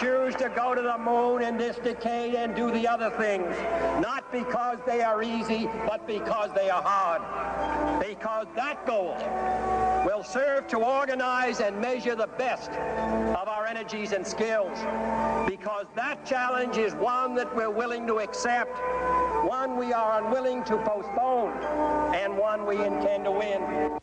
choose to go to the moon in this decade and do the other things, not because they are easy, but because they are hard. Because that goal will serve to organize and measure the best of our energies and skills. Because that challenge is one that we're willing to accept, one we are unwilling to postpone, and one we intend to win.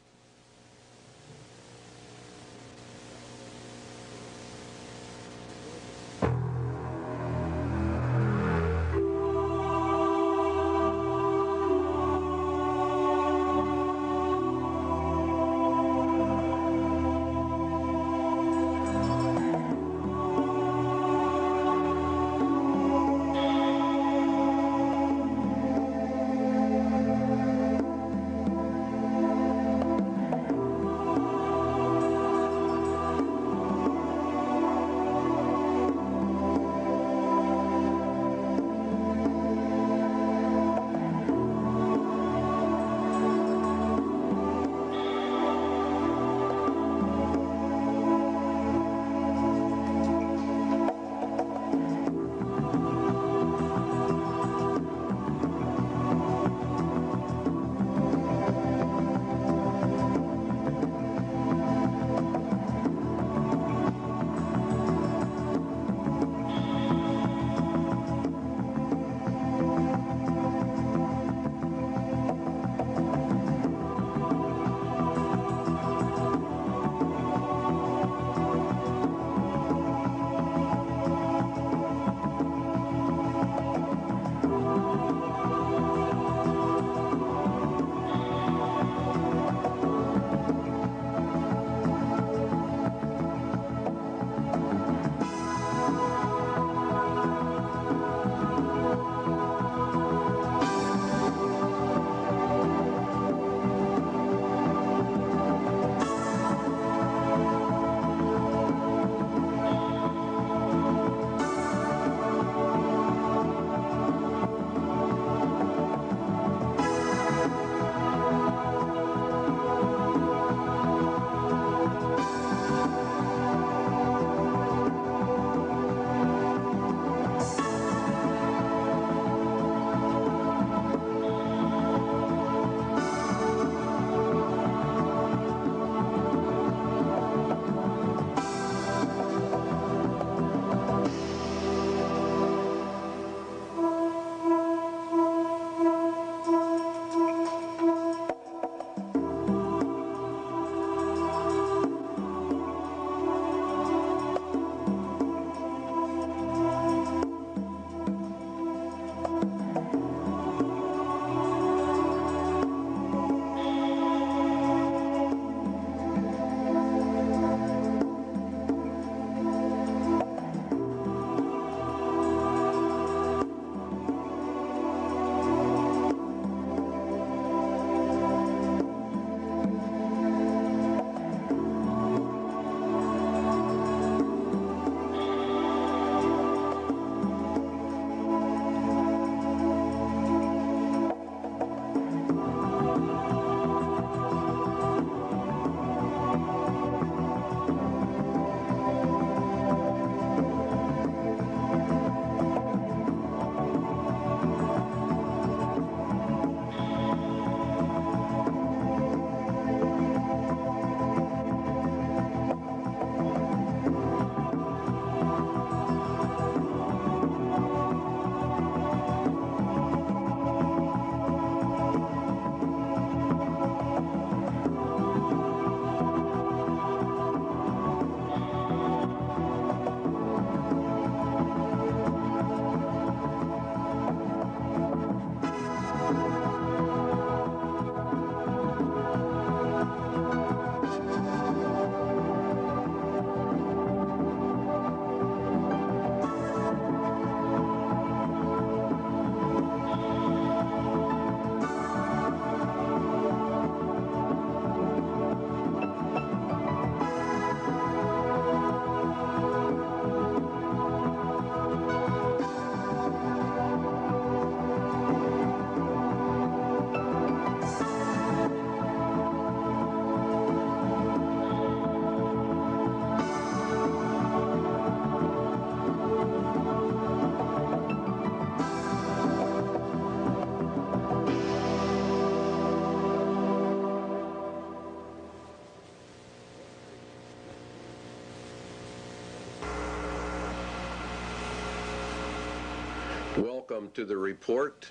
Welcome to the report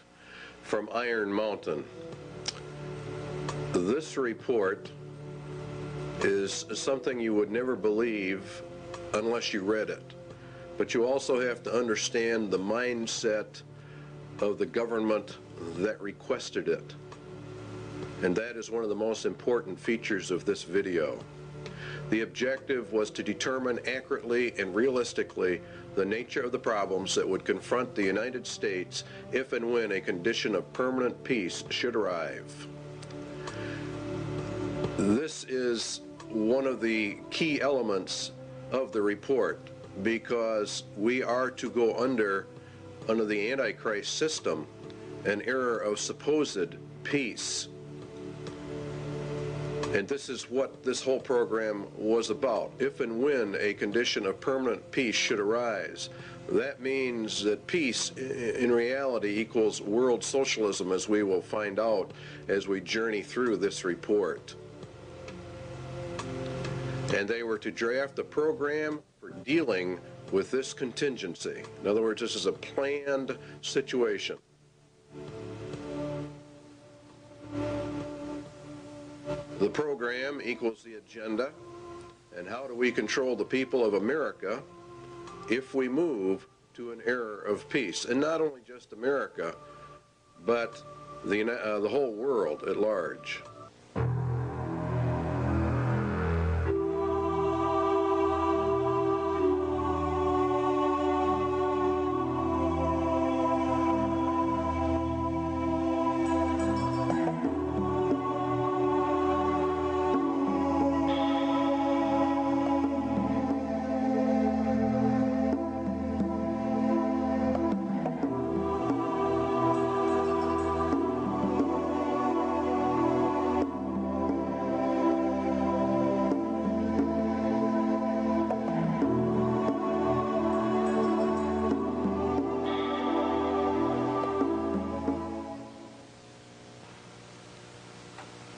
from Iron Mountain. This report is something you would never believe unless you read it. But you also have to understand the mindset of the government that requested it. And that is one of the most important features of this video. The objective was to determine accurately and realistically the nature of the problems that would confront the United States if and when a condition of permanent peace should arrive. This is one of the key elements of the report, because we are to go under the Antichrist system, an era of supposed peace. And this is what this whole program was about. If and when a condition of permanent peace should arise, that means that peace in reality equals world socialism, as we will find out as we journey through this report. And they were to draft a program for dealing with this contingency. In other words, this is a planned situation. The program equals the agenda, and how do we control the people of America if we move to an era of peace? And not only just America, but the whole world at large.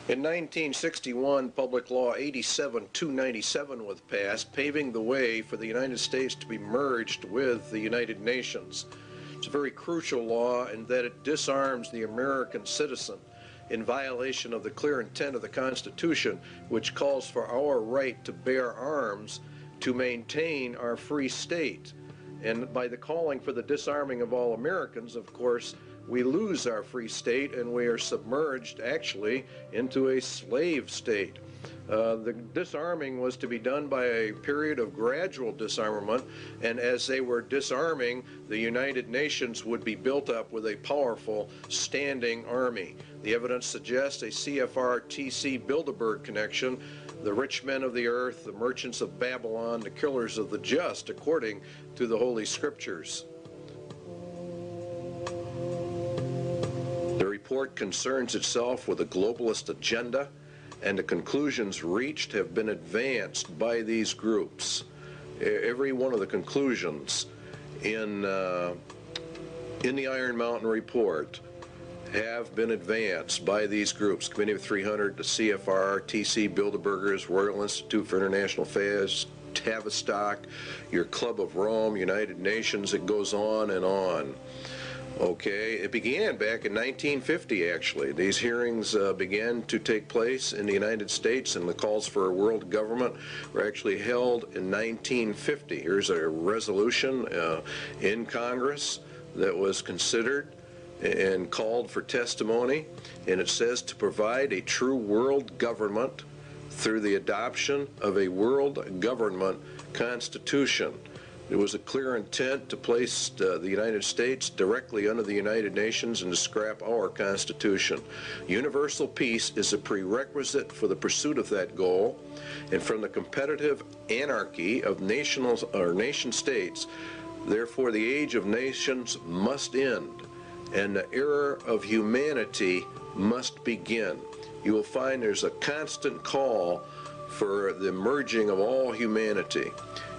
In 1961, Public Law 87-297 was passed, paving the way for the United States to be merged with the United Nations. It's a very crucial law in that it disarms the American citizen in violation of the clear intent of the Constitution, which calls for our right to bear arms to maintain our free state. And by the calling for the disarming of all Americans, of course, we lose our free state and we are submerged actually into a slave state. The disarming was to be done by a period of gradual disarmament, and as they were disarming, the United Nations would be built up with a powerful standing army. The evidence suggests a CFR-TC Bilderberg connection, the rich men of the earth, the merchants of Babylon, the killers of the just, according to the Holy Scriptures. The report concerns itself with a globalist agenda, and the conclusions reached have been advanced by these groups. Every one of the conclusions in the Iron Mountain report have been advanced by these groups: Committee of 300, the CFR, TC Bilderbergers, Royal Institute for International Affairs, Tavistock, your Club of Rome, United Nations. It goes on and on. Okay, it began back in 1950, actually. These hearings began to take place in the United States, and the calls for a world government were actually held in 1950. Here's a resolution in Congress that was considered and called for testimony, and it says to provide a true world government through the adoption of a world government constitution. There was a clear intent to place the United States directly under the United Nations and to scrap our Constitution. Universal peace is a prerequisite for the pursuit of that goal, and from the competitive anarchy of nation states, therefore the age of nations must end, and the era of humanity must begin. You will find there's a constant call for the merging of all humanity.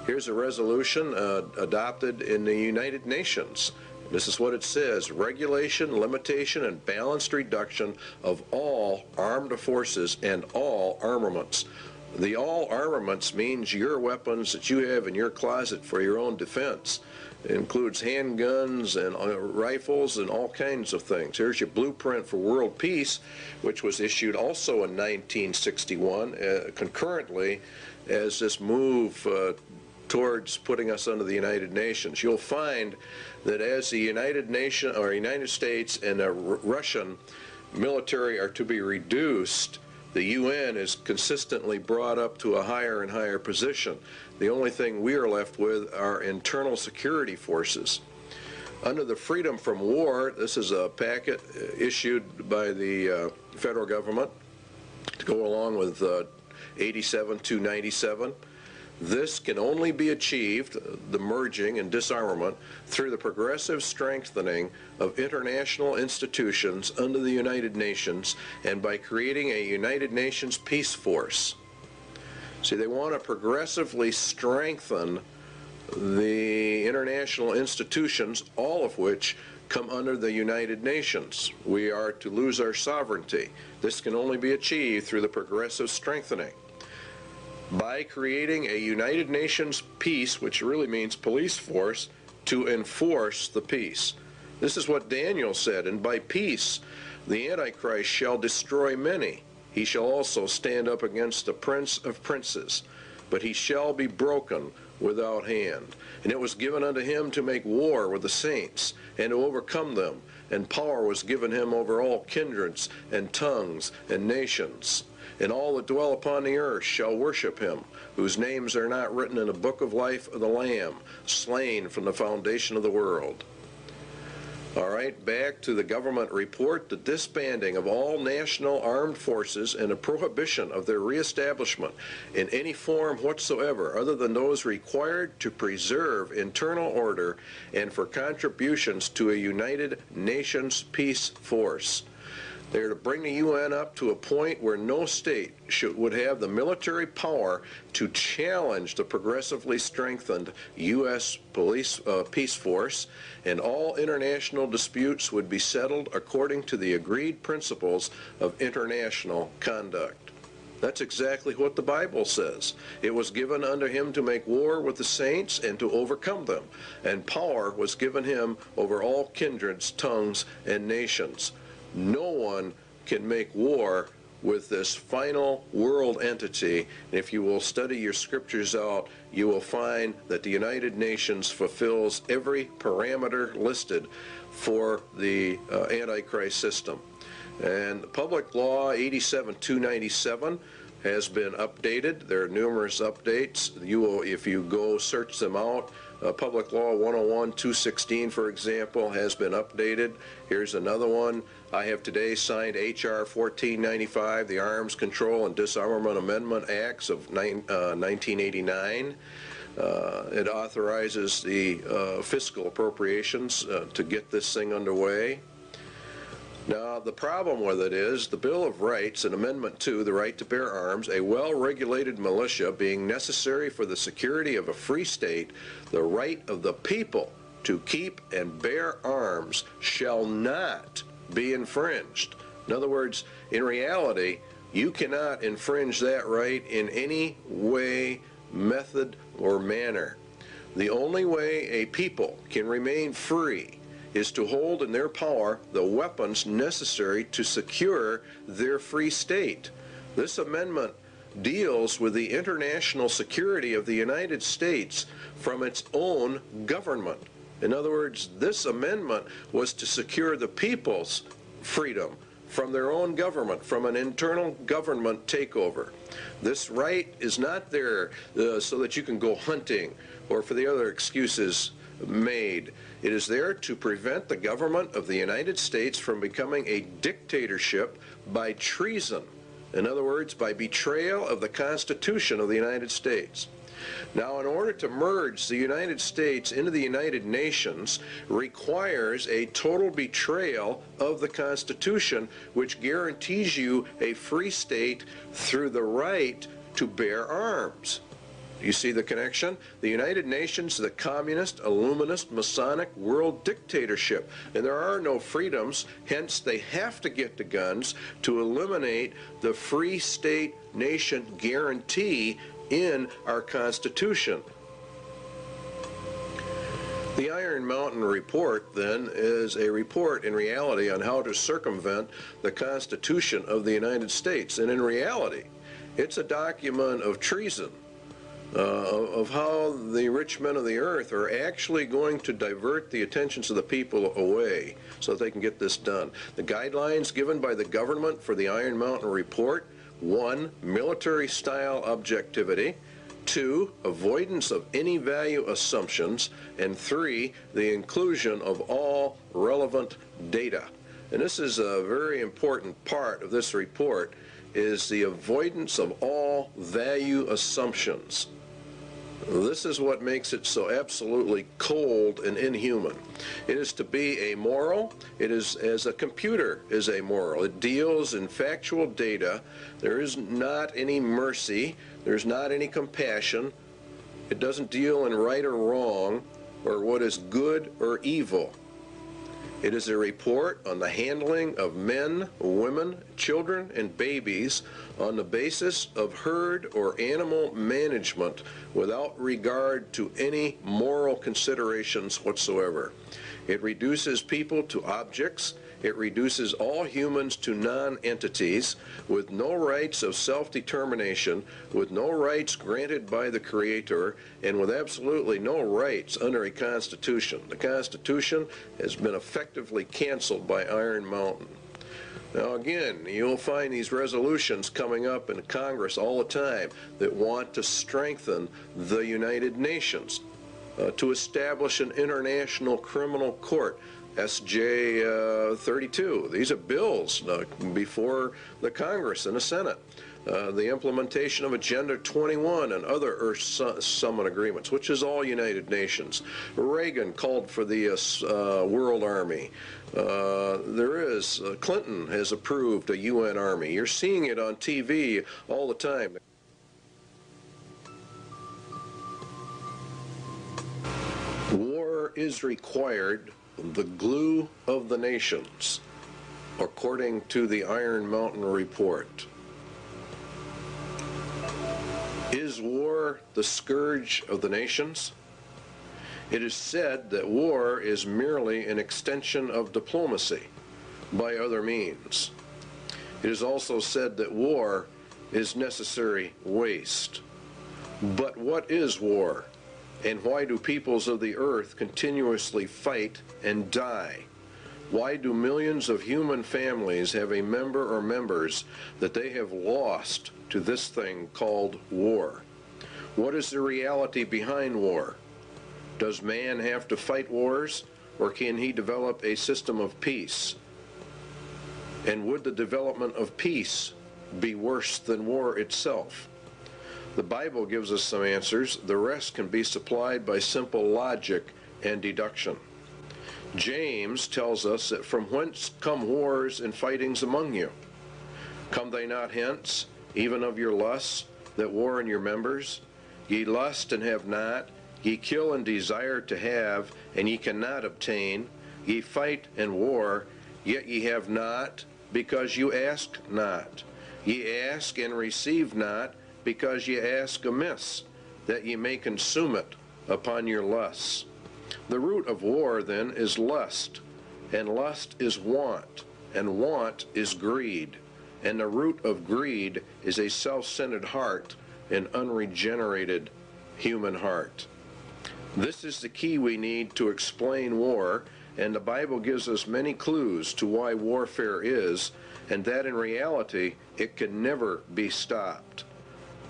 Here's a resolution adopted in the United Nations. This is what it says: regulation, limitation, and balanced reduction of all armed forces and all armaments. The all armaments means your weapons that you have in your closet for your own defense. It includes handguns and rifles and all kinds of things. Here's your blueprint for world peace, which was issued also in 1961, concurrently as this move towards putting us under the United Nations. You'll find that as the United States and the Russian military are to be reduced, the UN is consistently brought up to a higher and higher position. The only thing we are left with are internal security forces. Under the Freedom from War, this is a packet issued by the federal government to go along with 87-297. This can only be achieved, the merging and disarmament, through the progressive strengthening of international institutions under the United Nations and by creating a United Nations peace force. See, they want to progressively strengthen the international institutions, all of which come under the United Nations. We are to lose our sovereignty. This can only be achieved through the progressive strengthening. By creating a United Nations peace, which really means police force, to enforce the peace. This is what Daniel said, and by peace the Antichrist shall destroy many. He shall also stand up against the Prince of Princes, but he shall be broken without hand. And it was given unto him to make war with the saints, and to overcome them, and power was given him over all kindreds, and tongues, and nations. And all that dwell upon the earth shall worship him, whose names are not written in the book of life of the Lamb, slain from the foundation of the world. All right, back to the government report. The disbanding of all national armed forces and a prohibition of their reestablishment in any form whatsoever other than those required to preserve internal order and for contributions to a United Nations peace force. They are to bring the UN up to a point where no state would have the military power to challenge the progressively strengthened U.S. peace force, and all international disputes would be settled according to the agreed principles of international conduct. That's exactly what the Bible says. It was given unto him to make war with the saints and to overcome them, and power was given him over all kindreds, tongues, and nations. No one can make war with this final world entity. If you will study your scriptures out, you will find that the United Nations fulfills every parameter listed for the Antichrist system. And Public Law 87-297 has been updated. There are numerous updates. You will, if you go search them out, Public Law 101-216, for example, has been updated. Here's another one. I have today signed H.R. 1495, the Arms Control and Disarmament Amendment Acts of 1989. It authorizes the fiscal appropriations to get this thing underway. Now, the problem with it is the Bill of Rights and Amendment 2, the right to bear arms, a well-regulated militia being necessary for the security of a free state, the right of the people to keep and bear arms shall not be infringed. In other words, in reality, you cannot infringe that right in any way, method, or manner. The only way a people can remain free is to hold in their power the weapons necessary to secure their free state. This amendment deals with the international security of the United States from its own government. In other words, this amendment was to secure the people's freedom from their own government, from an internal government takeover. This right is not there so that you can go hunting or for the other excuses made. It is there to prevent the government of the United States from becoming a dictatorship by treason. In other words, by betrayal of the Constitution of the United States. Now, in order to merge the United States into the United Nations requires a total betrayal of the Constitution, which guarantees you a free state through the right to bear arms. You see the connection? The United Nations, the communist, illuminist, Masonic world dictatorship. And there are no freedoms, hence they have to get the guns to eliminate the free state nation guarantee in our Constitution. The Iron Mountain Report, then, is a report in reality on how to circumvent the Constitution of the United States. And in reality, it's a document of treason, of how the rich men of the earth are actually going to divert the attentions of the people away so that they can get this done. The guidelines given by the government for the Iron Mountain Report: 1, military-style objectivity; 2, avoidance of any value assumptions; and 3, the inclusion of all relevant data. And this is a very important part of this report, is the avoidance of all value assumptions. This is what makes it so absolutely cold and inhuman. It is to be amoral. It is as a computer is amoral. It deals in factual data. There is not any mercy. There's not any compassion. It doesn't deal in right or wrong, or what is good or evil. It is a report on the handling of men, women, children, and babies on the basis of herd or animal management without regard to any moral considerations whatsoever. It reduces people to objects. It reduces all humans to non-entities with no rights of self-determination, with no rights granted by the Creator, and with absolutely no rights under a Constitution. The Constitution has been effectively canceled by Iron Mountain. Now again, you'll find these resolutions coming up in Congress all the time that want to strengthen the United Nations, to establish an international criminal court, SJ 32. These are bills before the Congress and the Senate. The implementation of Agenda 21 and other Earth Summit agreements, which is all United Nations. Reagan called for the World Army. Clinton has approved a UN Army. You're seeing it on TV all the time. War is required, the glue of the nations, according to the Iron Mountain Report. Is war the scourge of the nations? It is said that war is merely an extension of diplomacy by other means. It is also said that war is necessary waste. But what is war? And why do peoples of the earth continuously fight and die? Why do millions of human families have a member or members that they have lost to this thing called war? What is the reality behind war? Does man have to fight wars, or can he develop a system of peace? And would the development of peace be worse than war itself? The Bible gives us some answers. The rest can be supplied by simple logic and deduction. James tells us that from whence come wars and fightings among you? Come they not hence, even of your lusts, that war in your members? Ye lust and have not, ye kill and desire to have, and ye cannot obtain. Ye fight and war, yet ye have not, because you ask not. Ye ask and receive not, because ye ask amiss, that ye may consume it upon your lusts. The root of war, then, is lust, and lust is want, and want is greed, and the root of greed is a self-centered heart, an unregenerated human heart. This is the key we need to explain war, and the Bible gives us many clues to why warfare is, and that in reality it can never be stopped.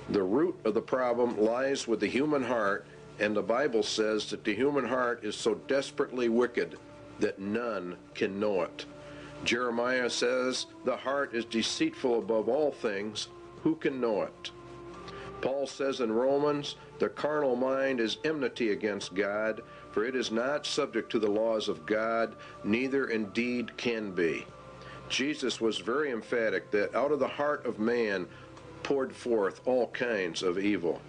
The root of the problem lies with the human heart, and the Bible says that the human heart is so desperately wicked that none can know it. Jeremiah says, the heart is deceitful above all things, who can know it? Paul says in Romans, the carnal mind is enmity against God, for it is not subject to the laws of God, neither indeed can be. Jesus was very emphatic that out of the heart of man poured forth all kinds of evil.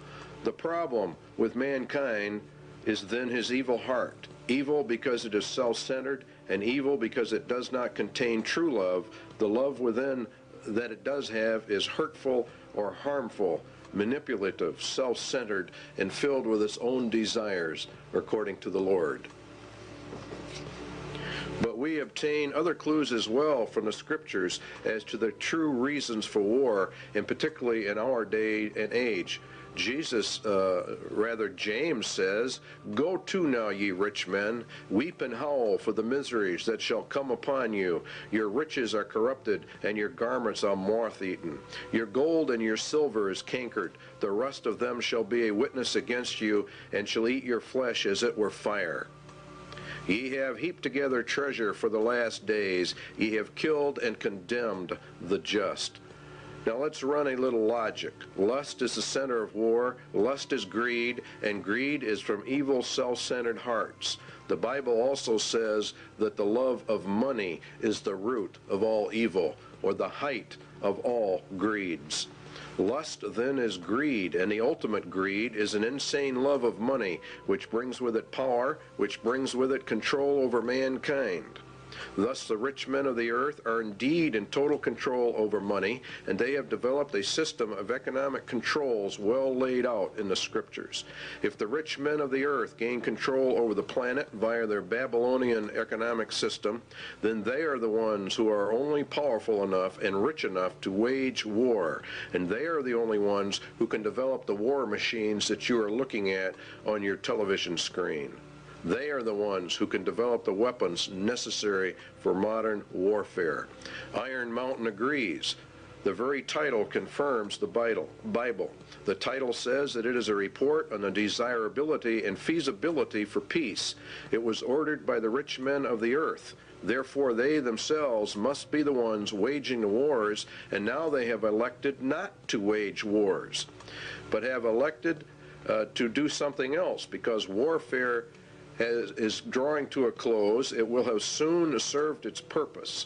The problem with mankind is then his evil heart. Evil because it is self-centered, and evil because it does not contain true love. The love within that it does have is hurtful or harmful, manipulative, self-centered, and filled with its own desires, according to the Lord. But we obtain other clues as well from the Scriptures as to the true reasons for war, and particularly in our day and age. James says, "Go to now, ye rich men, weep and howl for the miseries that shall come upon you. Your riches are corrupted, and your garments are moth-eaten. Your gold and your silver is cankered. The rust of them shall be a witness against you, and shall eat your flesh as it were fire. Ye have heaped together treasure for the last days. Ye have killed and condemned the just." Now let's run a little logic. Lust is the center of war, lust is greed, and greed is from evil, self-centered hearts. The Bible also says that the love of money is the root of all evil, or the height of all greeds. Lust then is greed, and the ultimate greed is an insane love of money, which brings with it power, which brings with it control over mankind. Thus the rich men of the earth are indeed in total control over money, and they have developed a system of economic controls well laid out in the Scriptures. If the rich men of the earth gain control over the planet via their Babylonian economic system, then they are the ones who are only powerful enough and rich enough to wage war, and they are the only ones who can develop the war machines that you are looking at on your television screen. They are the ones who can develop the weapons necessary for modern warfare. Iron Mountain agrees. The very title confirms the Bible. The title says that it is a report on the desirability and feasibility for peace. It was ordered by the rich men of the earth. Therefore, they themselves must be the ones waging the wars, and now they have elected not to wage wars, but have elected to do something else, because warfare is drawing to a close. It will have soon served its purpose.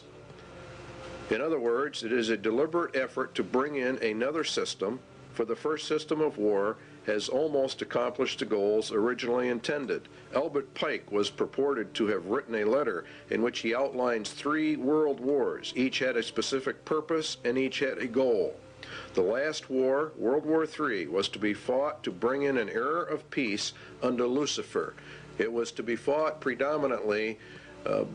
In other words, it is a deliberate effort to bring in another system, for the first system of war has almost accomplished the goals originally intended. Albert Pike was purported to have written a letter in which he outlines 3 world wars. Each had a specific purpose, and each had a goal. The last war, World War III, was to be fought to bring in an era of peace under Lucifer. It was to be fought predominantly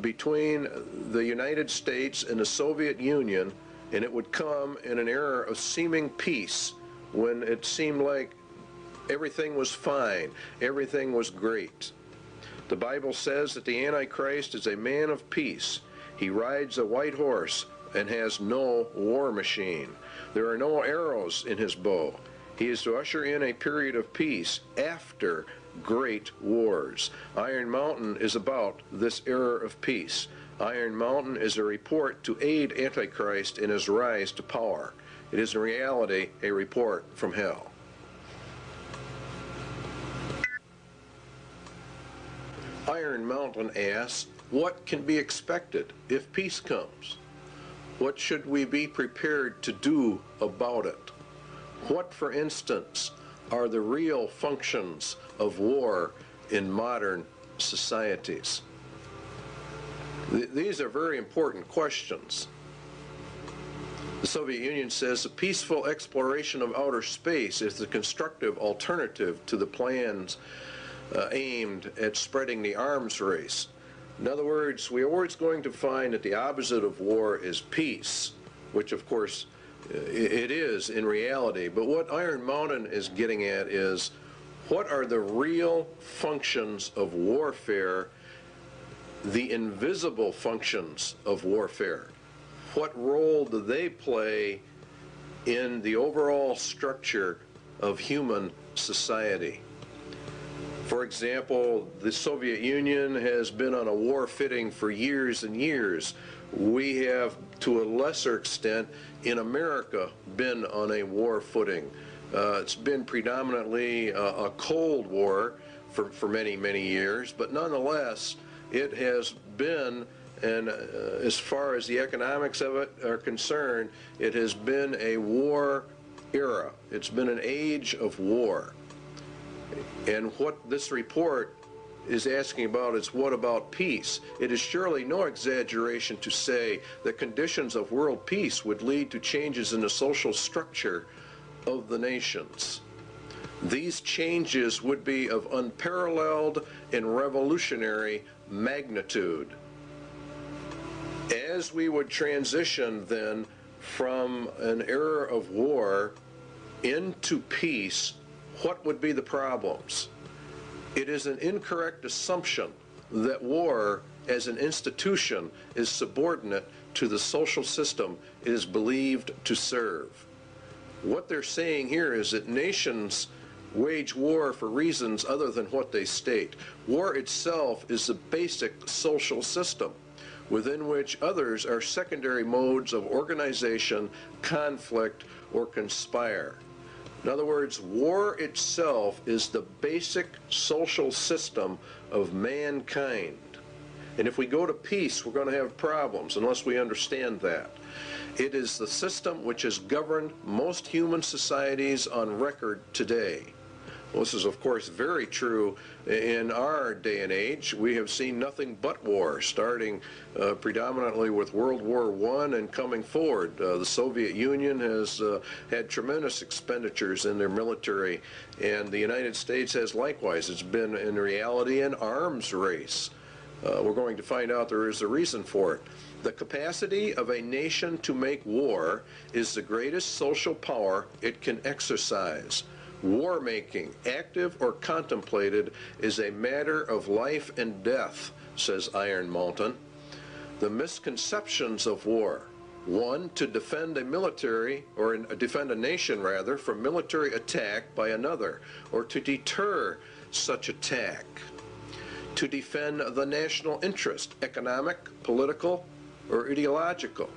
between the United States and the Soviet Union, and it would come in an era of seeming peace when it seemed like everything was fine, everything was great. The Bible says that the Antichrist is a man of peace. He rides a white horse and has no war machine. There are no arrows in his bow. He is to usher in a period of peace after great wars. Iron Mountain is about this era of peace. Iron Mountain is a report to aid Antichrist in his rise to power. It is in reality a report from hell. Iron Mountain asks, what can be expected if peace comes? What should we be prepared to do about it? What, for instance, are the real functions of war in modern societies? These are very important questions. The Soviet Union says a peaceful exploration of outer space is the constructive alternative to the plans aimed at spreading the arms race. In other words, we are always going to find that the opposite of war is peace, which of course it is in reality. But what Iron Mountain is getting at is, what are the real functions of warfare, the invisible functions of warfare? What role do they play in the overall structure of human society? For example, the Soviet Union has been on a war footing for years and years. We have, to a lesser extent, in America, been on a war footing. It's been predominantly a Cold War for many, many years, but nonetheless, it has been, and as far as the economics of it are concerned, it has been a war era. It's been an age of war. And what this report is asking about is, what about peace? It is surely no exaggeration to say that conditions of world peace would lead to changes in the social structure of the nations. These changes would be of unparalleled and revolutionary magnitude. As we would transition then from an era of war into peace, what would be the problems? It is an incorrect assumption that war as an institution is subordinate to the social system it is believed to serve. What they're saying here is that nations wage war for reasons other than what they state. War itself is the basic social system within which others are secondary modes of organization, conflict, or conspire. In other words, war itself is the basic social system of mankind. And if we go to peace, we're going to have problems unless we understand that. It is the system which has governed most human societies on record today. Well, this is, of course, very true in our day and age. We have seen nothing but war, starting predominantly with World War I and coming forward. The Soviet Union has had tremendous expenditures in their military, and the United States has likewise. It's been, in reality, an arms race. We're going to find out there is a reason for it. The capacity of a nation to make war is the greatest social power it can exercise. War making, active or contemplated, is a matter of life and death, says Iron Mountain. The misconceptions of war: 1, to defend a military, or defend a nation rather, from military attack by another, or to deter such attack. To defend the national interest, economic, political, or ideological.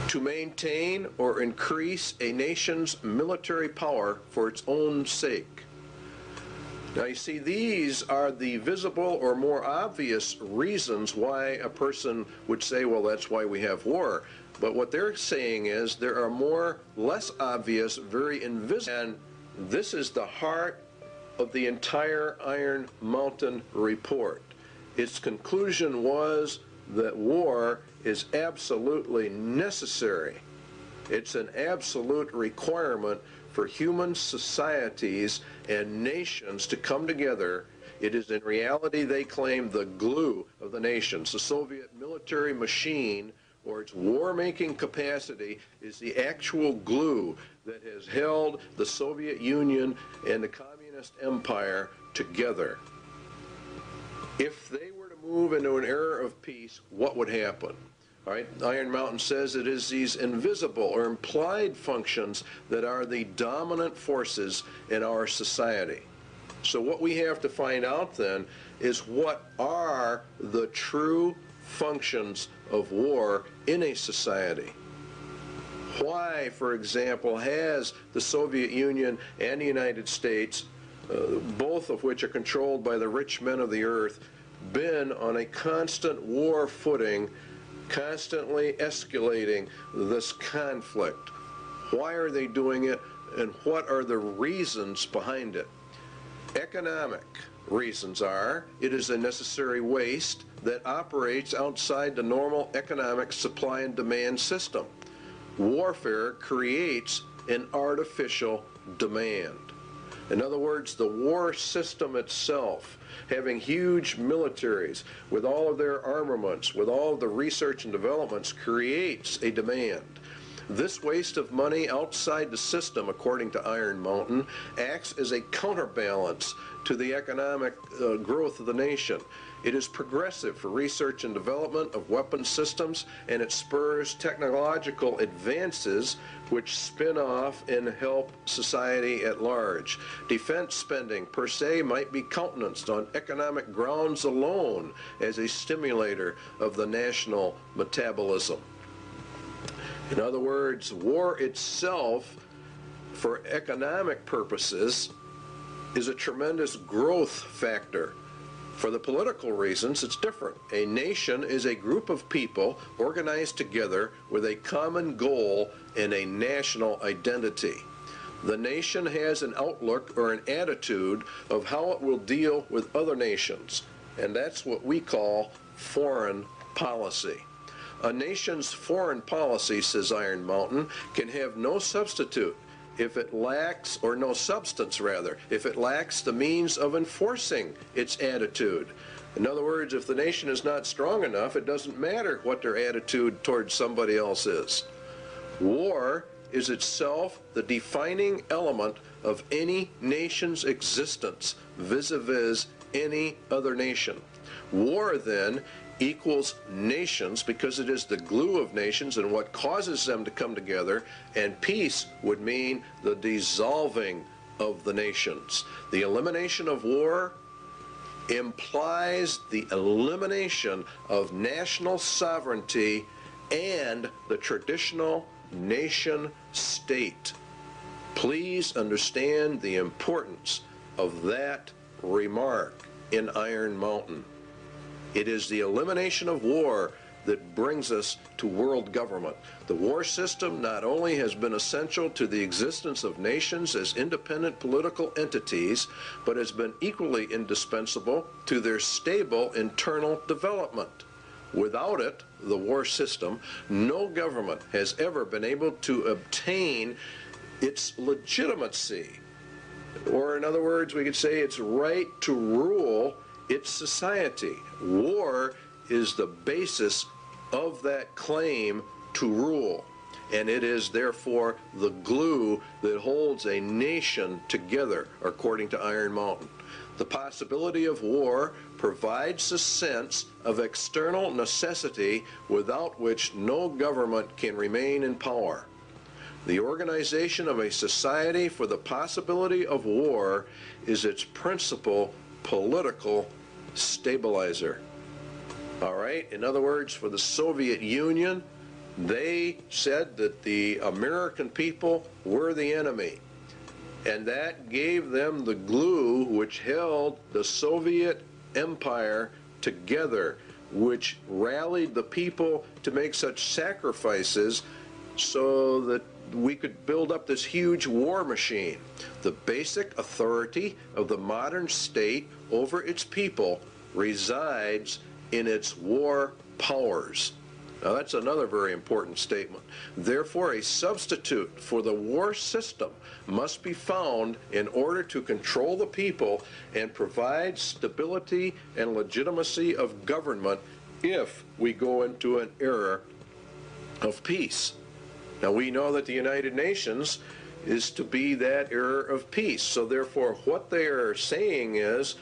To maintain or increase a nation's military power for its own sake. Now you see, these are the visible or more obvious reasons why a person would say, well, that's why we have war. But what they're saying is there are more less obvious, very invisible, and this is the heart of the entire Iron Mountain report. Its conclusion was that war is absolutely necessary. It's an absolute requirement for human societies and nations to come together. It is in reality, they claim, the glue of the nations. The Soviet military machine, or its war-making capacity, is the actual glue that has held the Soviet Union and the communist empire together. If they were to move into an era of peace, what would happen? All right, Iron Mountain says it is these invisible or implied functions that are the dominant forces in our society. So what we have to find out then is, what are the true functions of war in a society? Why, for example, has the Soviet Union and the United States, both of which are controlled by the rich men of the earth, been on a constant war footing, constantly escalating this conflict? Why are they doing it, and what are the reasons behind it? Economic reasons are: it is a necessary waste that operates outside the normal economic supply and demand system. Warfare creates an artificial demand. In other words, the war system itself, having huge militaries with all of their armaments, with all of the research and developments, creates a demand. This waste of money outside the system, according to Iron Mountain, acts as a counterbalance to the economic growth of the nation. It is progressive for research and development of weapon systems, and it spurs technological advances which spin off and help society at large. Defense spending per se might be countenanced on economic grounds alone as a stimulator of the national metabolism. In other words, war itself, for economic purposes, is a tremendous growth factor. For the political reasons, it's different. A nation is a group of people organized together with a common goal and a national identity. The nation has an outlook or an attitude of how it will deal with other nations, and that's what we call foreign policy. A nation's foreign policy, says Iron Mountain, can have no substitute if it lacks, or no substance rather, if it lacks the means of enforcing its attitude. In other words, if the nation is not strong enough, it doesn't matter what their attitude towards somebody else is. War is itself the defining element of any nation's existence vis-a-vis any other nation. War, then, equals nations because it is the glue of nations and what causes them to come together, and peace would mean the dissolving of the nations. The elimination of war implies the elimination of national sovereignty and the traditional nation state. Please understand the importance of that remark in Iron Mountain. It is the elimination of war that brings us to world government. The war system not only has been essential to the existence of nations as independent political entities, but has been equally indispensable to their stable internal development. Without it, the war system, no government has ever been able to obtain its legitimacy, or in other words, we could say its right to rule its society. War is the basis of that claim to rule, and it is therefore the glue that holds a nation together, according to Iron Mountain. The possibility of war provides a sense of external necessity without which no government can remain in power. The organization of a society for the possibility of war is its principal political stabilizer. All right, in other words, for the Soviet Union, they said that the American people were the enemy, and that gave them the glue which held the Soviet Empire together, which rallied the people to make such sacrifices so that we could build up this huge war machine. The basic authority of the modern state over its people resides in its war powers. Now that's another very important statement. Therefore, a substitute for the war system must be found in order to control the people and provide stability and legitimacy of government if we go into an era of peace. Now we know that the United Nations is to be that era of peace. So therefore what they are saying is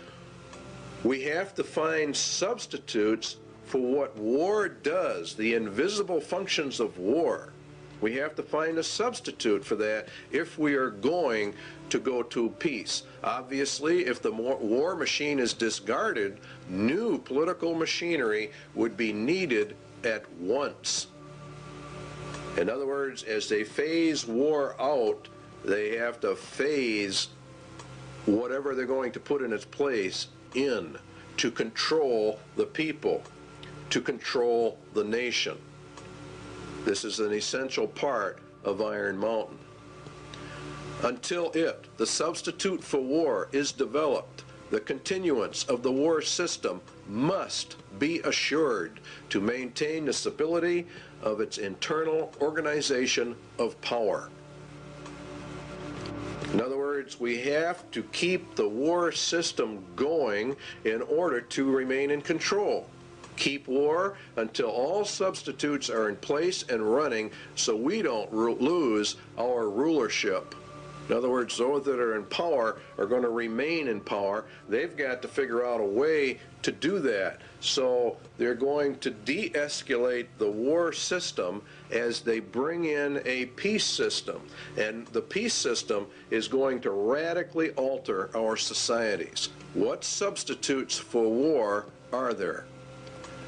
we have to find substitutes for what war does, the invisible functions of war. We have to find a substitute for that if we are going to go to peace. Obviously, if the war machine is discarded, new political machinery would be needed at once. In other words, as they phase war out, they have to phase whatever they're going to put in its place in to control the people, to control the nation. This is an essential part of Iron Mountain. Until the substitute for war, is developed, the continuance of the war system must be assured to maintain the stability of its internal organization of power. In other words, we have to keep the war system going in order to remain in control. Keep war until all substitutes are in place and running so we don't lose our rulership. In other words, those that are in power are going to remain in power. They've got to figure out a way to do that. So they're going to de-escalate the war system as they bring in a peace system. And the peace system is going to radically alter our societies. What substitutes for war are there?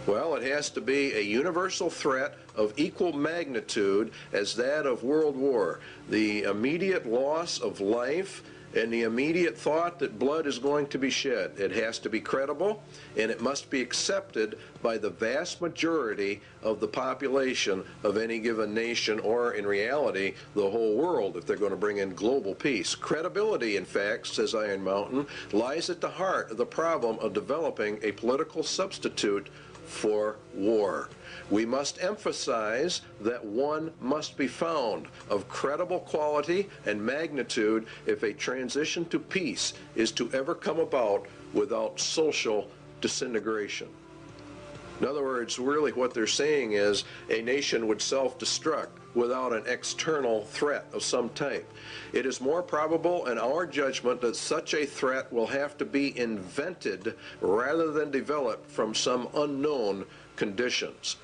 Well, it has to be a universal threat of equal magnitude as that of World War. The immediate loss of life and the immediate thought that blood is going to be shed. It has to be credible, and it must be accepted by the vast majority of the population of any given nation, or in reality, the whole world, if they're going to bring in global peace. Credibility, in fact, says Iron Mountain, lies at the heart of the problem of developing a political substitute for war. We must emphasize that one must be found of credible quality and magnitude if a transition to peace is to ever come about without social disintegration. In other words, really what they're saying is a nation would self-destruct without an external threat of some type. It is more probable in our judgment that such a threat will have to be invented rather than developed from some unknown conditions.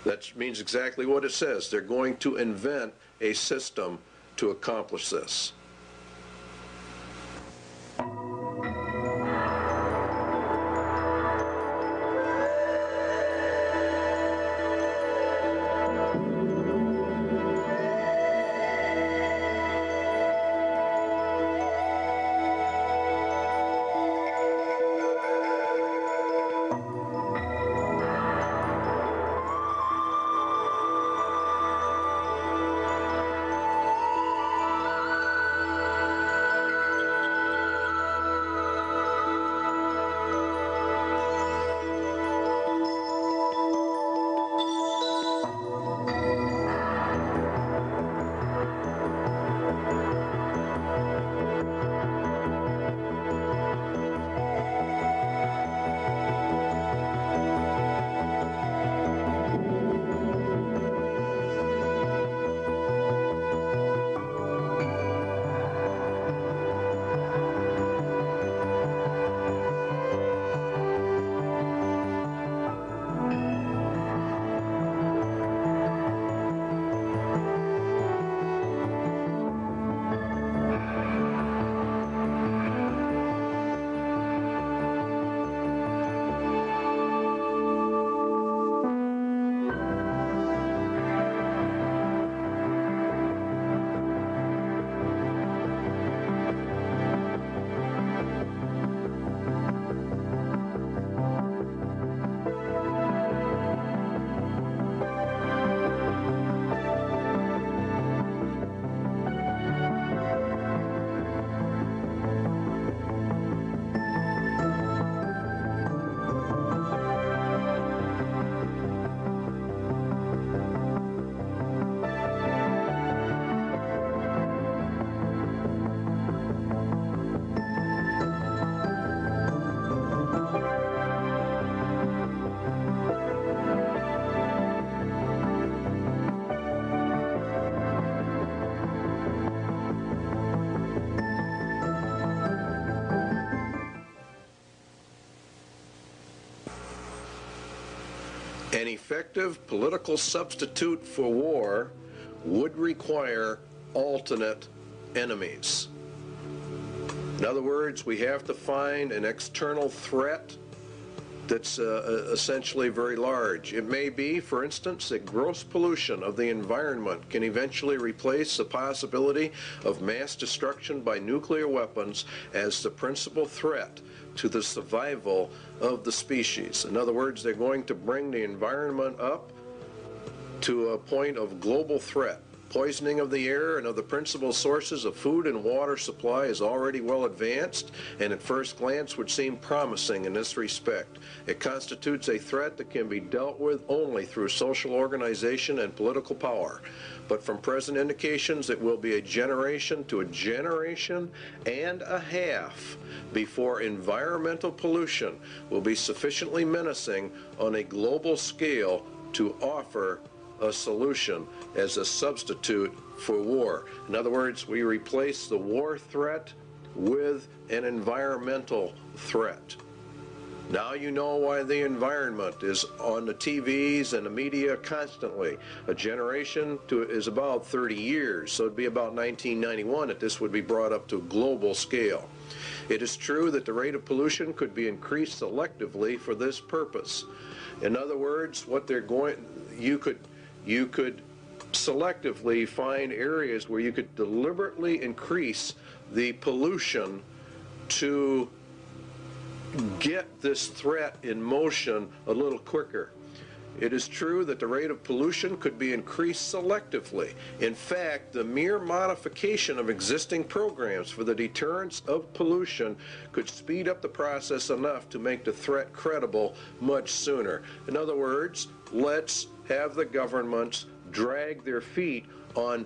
That means exactly what it says. They're going to invent a system to accomplish this. An effective political substitute for war would require alternate enemies. In other words, we have to find an external threat that's essentially very large. It may be, for instance, that gross pollution of the environment can eventually replace the possibility of mass destruction by nuclear weapons as the principal threat to the survival of the species. In other words, they're going to bring the environment up to a point of global threat. Poisoning of the air and of the principal sources of food and water supply is already well advanced, and at first glance would seem promising in this respect. It constitutes a threat that can be dealt with only through social organization and political power. But from present indications, it will be a generation to a generation and a half before environmental pollution will be sufficiently menacing on a global scale to offer a solution as a substitute for war. In other words, we replace the war threat with an environmental threat. Now you know why the environment is on the TVs and the media constantly. A generation is about 30 years, so it'd be about 1991 that this would be brought up to a global scale. It is true that the rate of pollution could be increased selectively for this purpose. In other words, what they're going, you could selectively find areas where you could deliberately increase the pollution to get this threat in motion a little quicker. It is true that the rate of pollution could be increased selectively. In fact, the mere modification of existing programs for the deterrence of pollution could speed up the process enough to make the threat credible much sooner. In other words, let's have the governments drag their feet on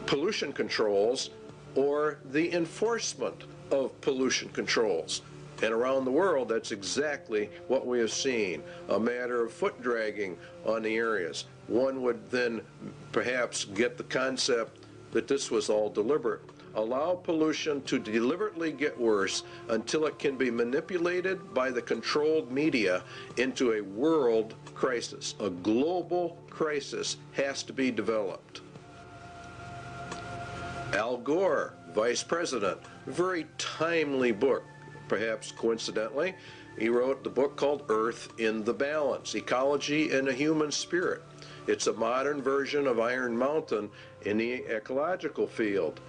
pollution controls or the enforcement of pollution controls. And around the world, that's exactly what we have seen, a matter of foot dragging on the areas. One would then perhaps get the concept that this was all deliberate. Allow pollution to deliberately get worse until it can be manipulated by the controlled media into a world crisis. A global crisis has to be developed. Al Gore, Vice President, very timely book. Perhaps coincidentally, he wrote the book called Earth in the Balance, Ecology and the Human Spirit. It's a modern version of Iron Mountain in the ecological field.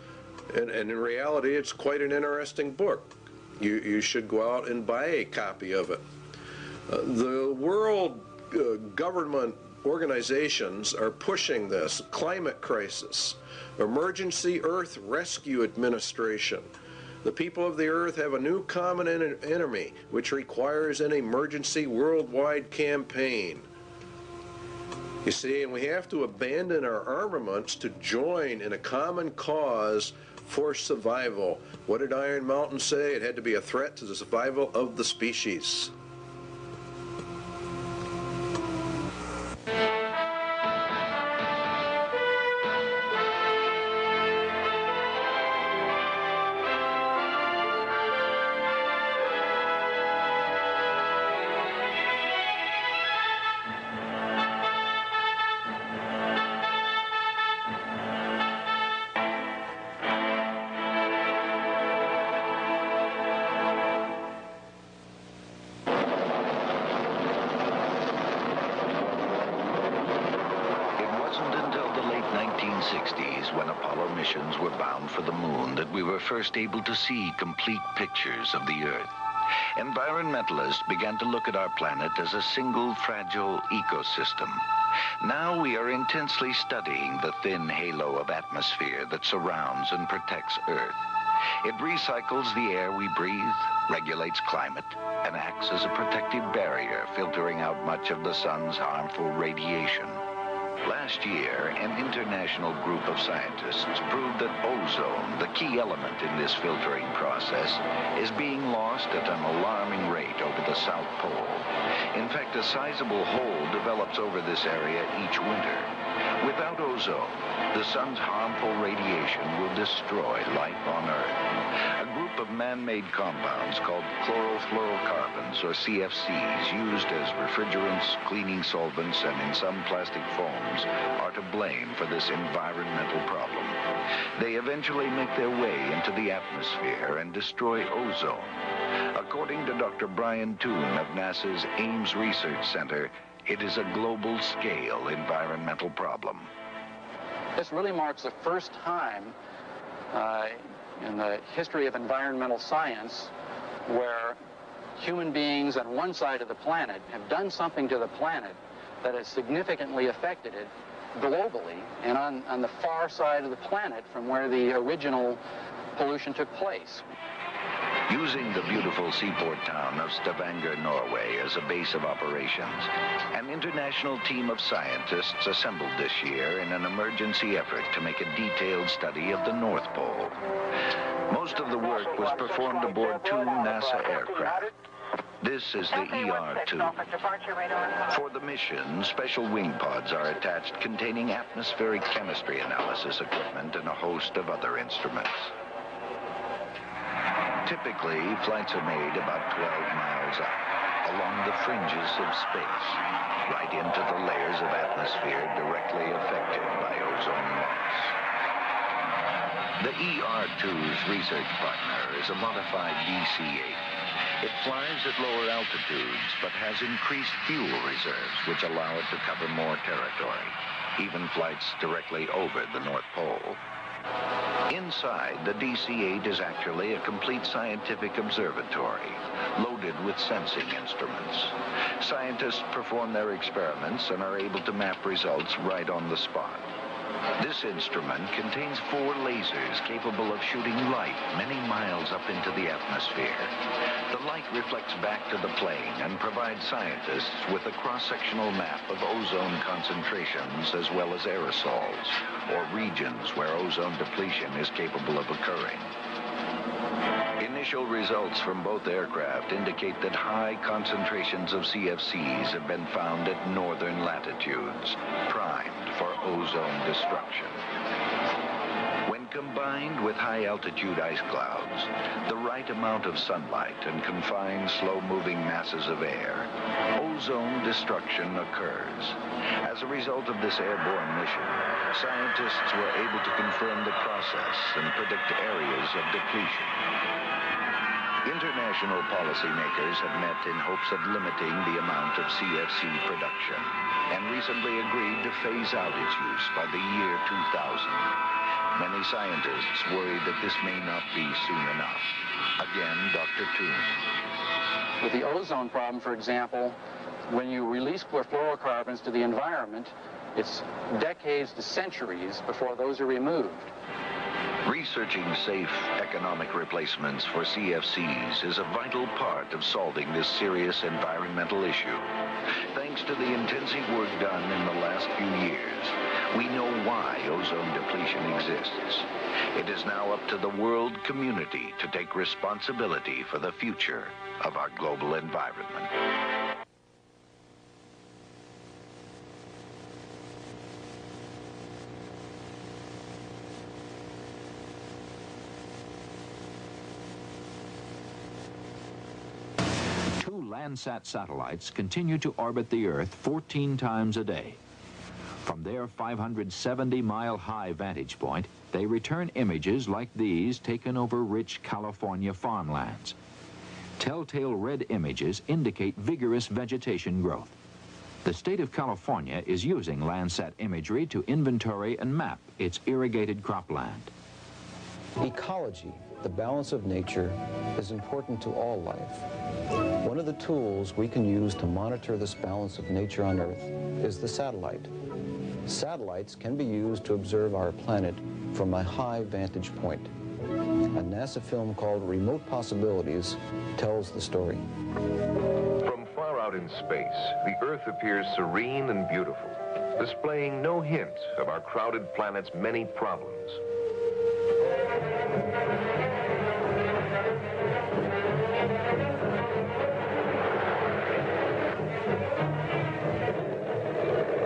And in reality, it's quite an interesting book. You should go out and buy a copy of it. The world government organizations are pushing this. Climate crisis, Emergency Earth Rescue Administration. The people of the earth have a new common enemy, which requires an emergency worldwide campaign. You see, and we have to abandon our armaments to join in a common cause for survival. What did Iron Mountain say? It had to be a threat to the survival of the species. First able to see complete pictures of the Earth. Environmentalists began to look at our planet as a single fragile ecosystem. Now we are intensely studying the thin halo of atmosphere that surrounds and protects Earth. It recycles the air we breathe, regulates climate, and acts as a protective barrier, filtering out much of the sun's harmful radiation. Last year, an international group of scientists proved that ozone, the key element in this filtering process, is being lost at an alarming rate over the South Pole. In fact, a sizable hole develops over this area each winter. Without ozone, the sun's harmful radiation will destroy life on Earth. A group of man-made compounds called chlorofluorocarbons, or CFCs, used as refrigerants, cleaning solvents, and in some plastic foams, are to blame for this environmental problem. They eventually make their way into the atmosphere and destroy ozone. According to Dr. Brian Toon of NASA's Ames Research Center, it is a global-scale environmental problem. This really marks the first time in the history of environmental science where human beings on one side of the planet have done something to the planet that has significantly affected it globally and on the far side of the planet from where the original pollution took place. Using the beautiful seaport town of Stavanger, Norway, as a base of operations, an international team of scientists assembled this year in an emergency effort to make a detailed study of the North Pole. Most of the work was performed aboard two NASA aircraft. This is the ER-2. For the mission, special wing pods are attached containing atmospheric chemistry analysis equipment and a host of other instruments. Typically, flights are made about 12 miles up, along the fringes of space, right into the layers of atmosphere directly affected by ozone loss. The ER-2's research partner is a modified DC-8. It flies at lower altitudes, but has increased fuel reserves, which allow it to cover more territory, even flights directly over the North Pole. Inside, the DC-8 is actually a complete scientific observatory, loaded with sensing instruments. Scientists perform their experiments and are able to map results right on the spot. This instrument contains 4 lasers capable of shooting light many miles up into the atmosphere. The light reflects back to the plane and provides scientists with a cross-sectional map of ozone concentrations as well as aerosols, or regions where ozone depletion is capable of occurring. Initial results from both aircraft indicate that high concentrations of CFCs have been found at northern latitudes, primed for ozone destruction. When combined with high-altitude ice clouds, the right amount of sunlight and confined slow-moving masses of air, ozone destruction occurs. As a result of this airborne mission, scientists were able to confirm the process and predict areas of depletion. International policymakers have met in hopes of limiting the amount of CFC production and recently agreed to phase out its use by the year 2000. Many scientists worry that this may not be soon enough. Again, Dr. Toon. With the ozone problem, for example, when you release fluorocarbons to the environment, it's decades to centuries before those are removed. Researching safe economic replacements for CFCs is a vital part of solving this serious environmental issue. Thanks to the intensive work done in the last few years, we know why ozone depletion exists. It is now up to the world community to take responsibility for the future of our global environment. Landsat satellites continue to orbit the Earth 14 times a day. From their 570-mile-high vantage point, they return images like these taken over rich California farmlands. Telltale red images indicate vigorous vegetation growth. The state of California is using Landsat imagery to inventory and map its irrigated cropland. Ecology, the balance of nature, is important to all life. One of the tools we can use to monitor this balance of nature on Earth is the satellite. Satellites can be used to observe our planet from a high vantage point. A NASA film called Remote Possibilities tells the story. From far out in space, the Earth appears serene and beautiful, displaying no hint of our crowded planet's many problems.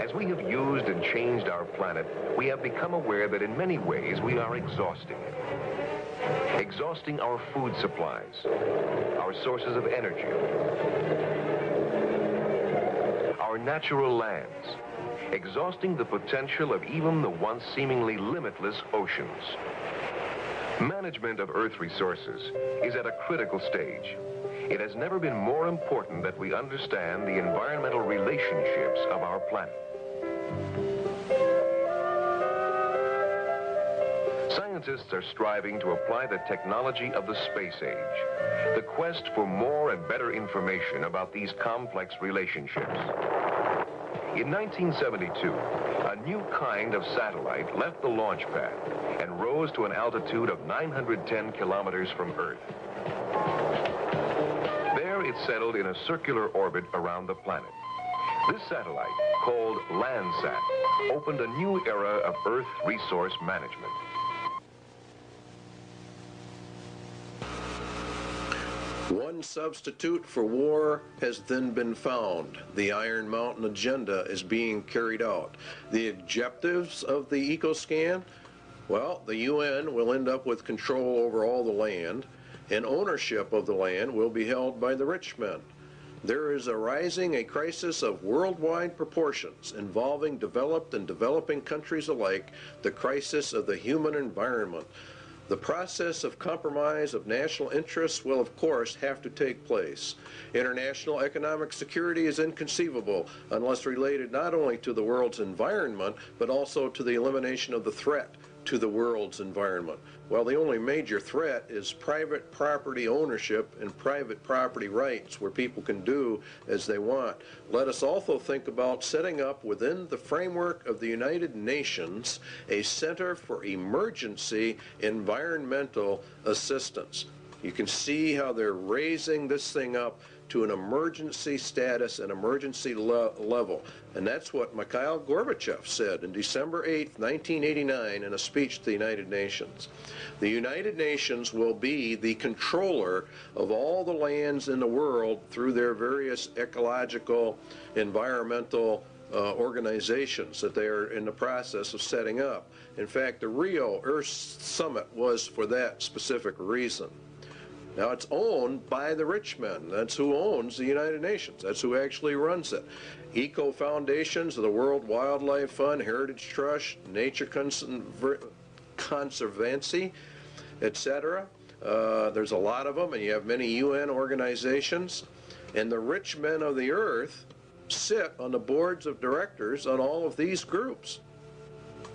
As we have used and changed our planet, we have become aware that in many ways we are exhausting it. Exhausting our food supplies, our sources of energy, our natural lands, exhausting the potential of even the once seemingly limitless oceans. Management of Earth resources is at a critical stage. It has never been more important that we understand the environmental relationships of our planet. Scientists are striving to apply the technology of the space age, the quest for more and better information about these complex relationships. In 1972, a new kind of satellite left the launch pad and rose to an altitude of 910 kilometers from Earth. There it settled in a circular orbit around the planet. This satellite, called Landsat, opened a new era of Earth resource management. One substitute for war has then been found. The Iron Mountain agenda is being carried out. The objectives of the EcoScan? Well, the UN will end up with control over all the land, and ownership of the land will be held by the rich men. There is arising a crisis of worldwide proportions involving developed and developing countries alike, the crisis of the human environment. The process of compromise of national interests will, of course, have to take place. International economic security is inconceivable unless related not only to the world's environment, but also to the elimination of the threat to the world's environment? Well, the only major threat is private property ownership and private property rights, where people can do as they want. Let us also think about setting up within the framework of the United Nations a Center for Emergency Environmental Assistance. You can see how they're raising this thing up to an emergency status, an emergency level. And that's what Mikhail Gorbachev said in December 8, 1989, in a speech to the United Nations. The United Nations will be the controller of all the lands in the world through their various ecological, environmental organizations that they are in the process of setting up. In fact, the Rio Earth Summit was for that specific reason. Now, it's owned by the rich men. That's who owns the United Nations. That's who actually runs it. Eco foundations of the World Wildlife Fund, Heritage Trust, Nature Conservancy, etc. There's a lot of them, and you have many UN organizations. And the rich men of the earth sit on the boards of directors on all of these groups.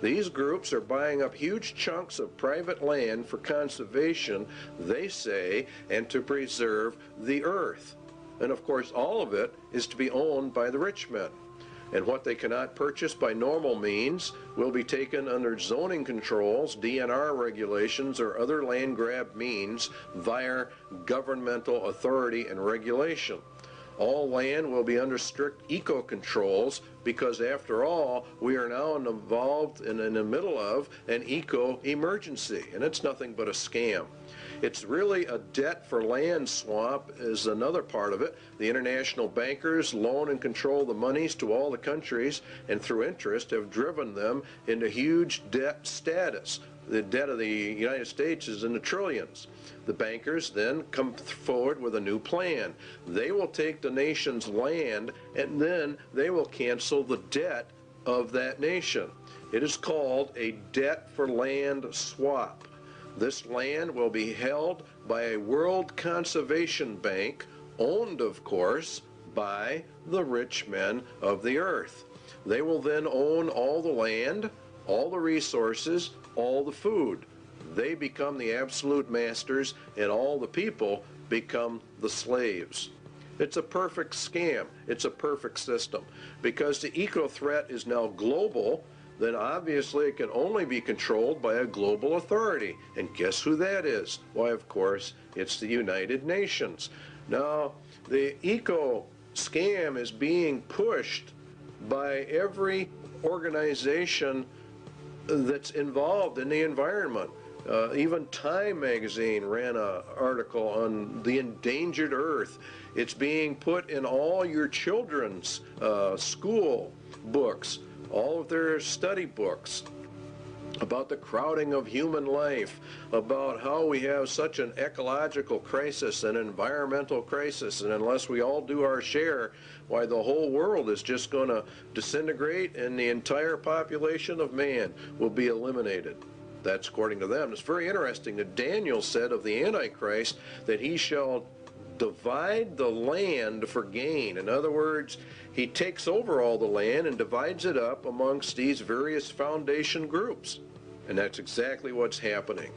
These groups are buying up huge chunks of private land for conservation, they say, and to preserve the earth. And of course, all of it is to be owned by the rich men. And what they cannot purchase by normal means will be taken under zoning controls, DNR regulations, or other land grab means via governmental authority and regulation. All land will be under strict eco-controls because, after all, we are now involved in the middle of an eco-emergency, and it's nothing but a scam. It's really a debt for land swamp is another part of it. The international bankers loan and control the monies to all the countries, and through interest have driven them into huge debt status. The debt of the United States is in the trillions. The bankers then come forward with a new plan. They will take the nation's land, and then they will cancel the debt of that nation. It is called a debt for land swap. This land will be held by a World Conservation Bank, owned, of course, by the rich men of the earth. They will then own all the land, all the resources, all the food. They become the absolute masters, and all the people become the slaves. It's a perfect scam. It's a perfect system. Because the eco threat is now global, then obviously it can only be controlled by a global authority. And guess who that is? Why, of course, it's the United Nations. Now, the eco scam is being pushed by every organization that's involved in the environment. Even Time magazine ran an article on the endangered earth. It's being put in all your children's school books, all of their study books, about the crowding of human life, about how we have such an ecological crisis, an environmental crisis, and unless we all do our share, why, the whole world is just going to disintegrate and the entire population of man will be eliminated. That's according to them. It's very interesting that Daniel said of the Antichrist that he shall divide the land for gain. In other words, he takes over all the land and divides it up amongst these various foundation groups. And that's exactly what's happening.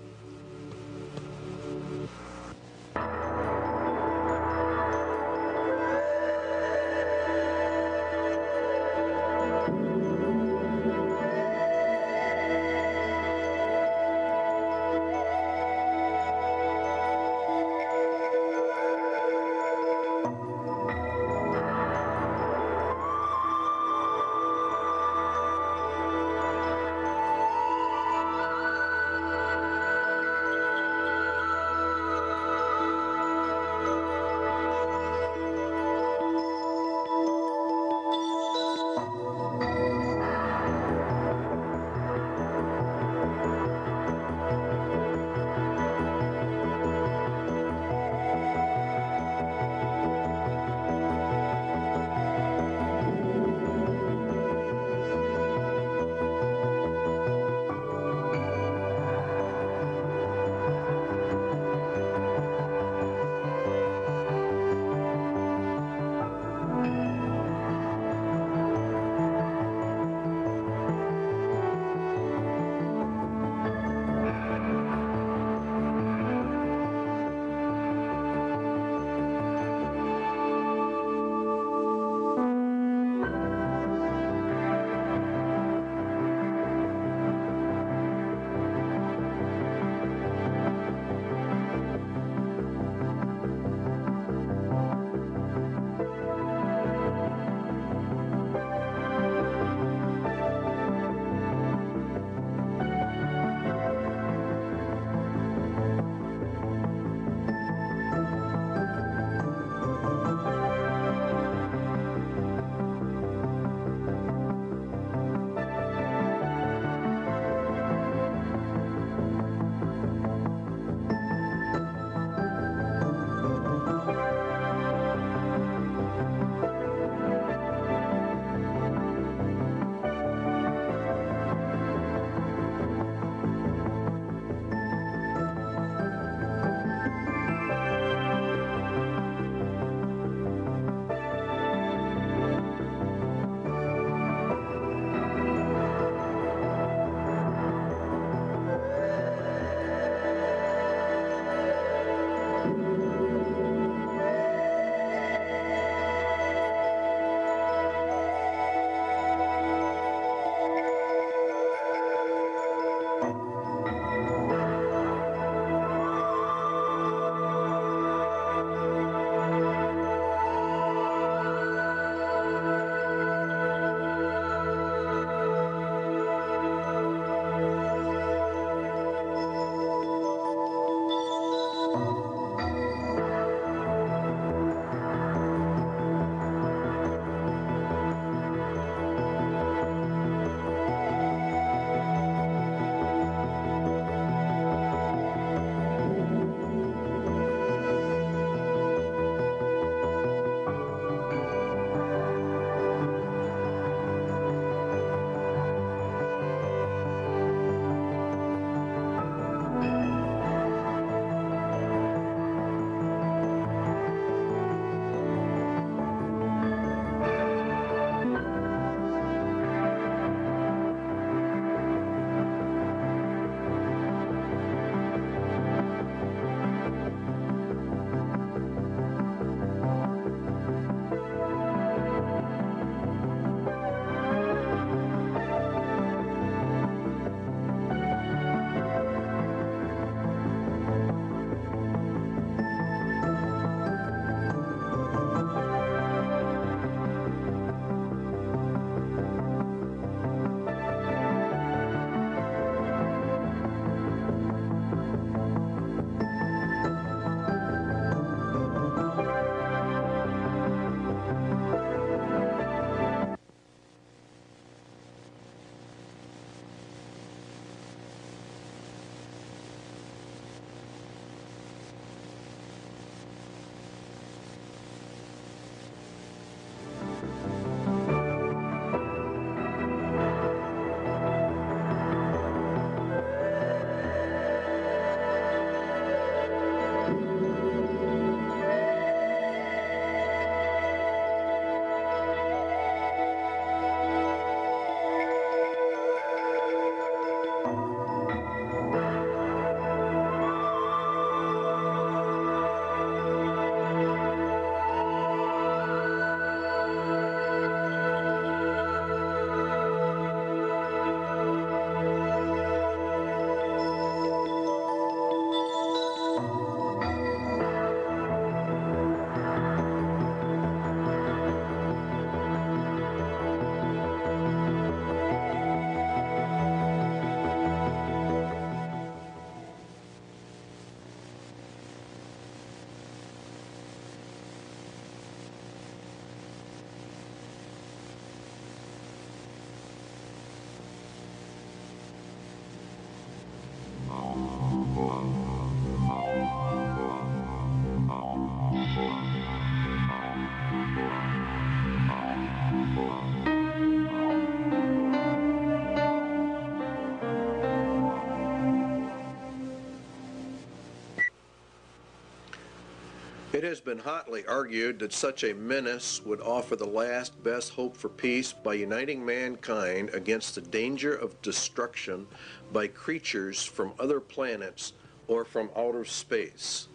It has been hotly argued that such a menace would offer the last best hope for peace by uniting mankind against the danger of destruction by creatures from other planets or from outer space.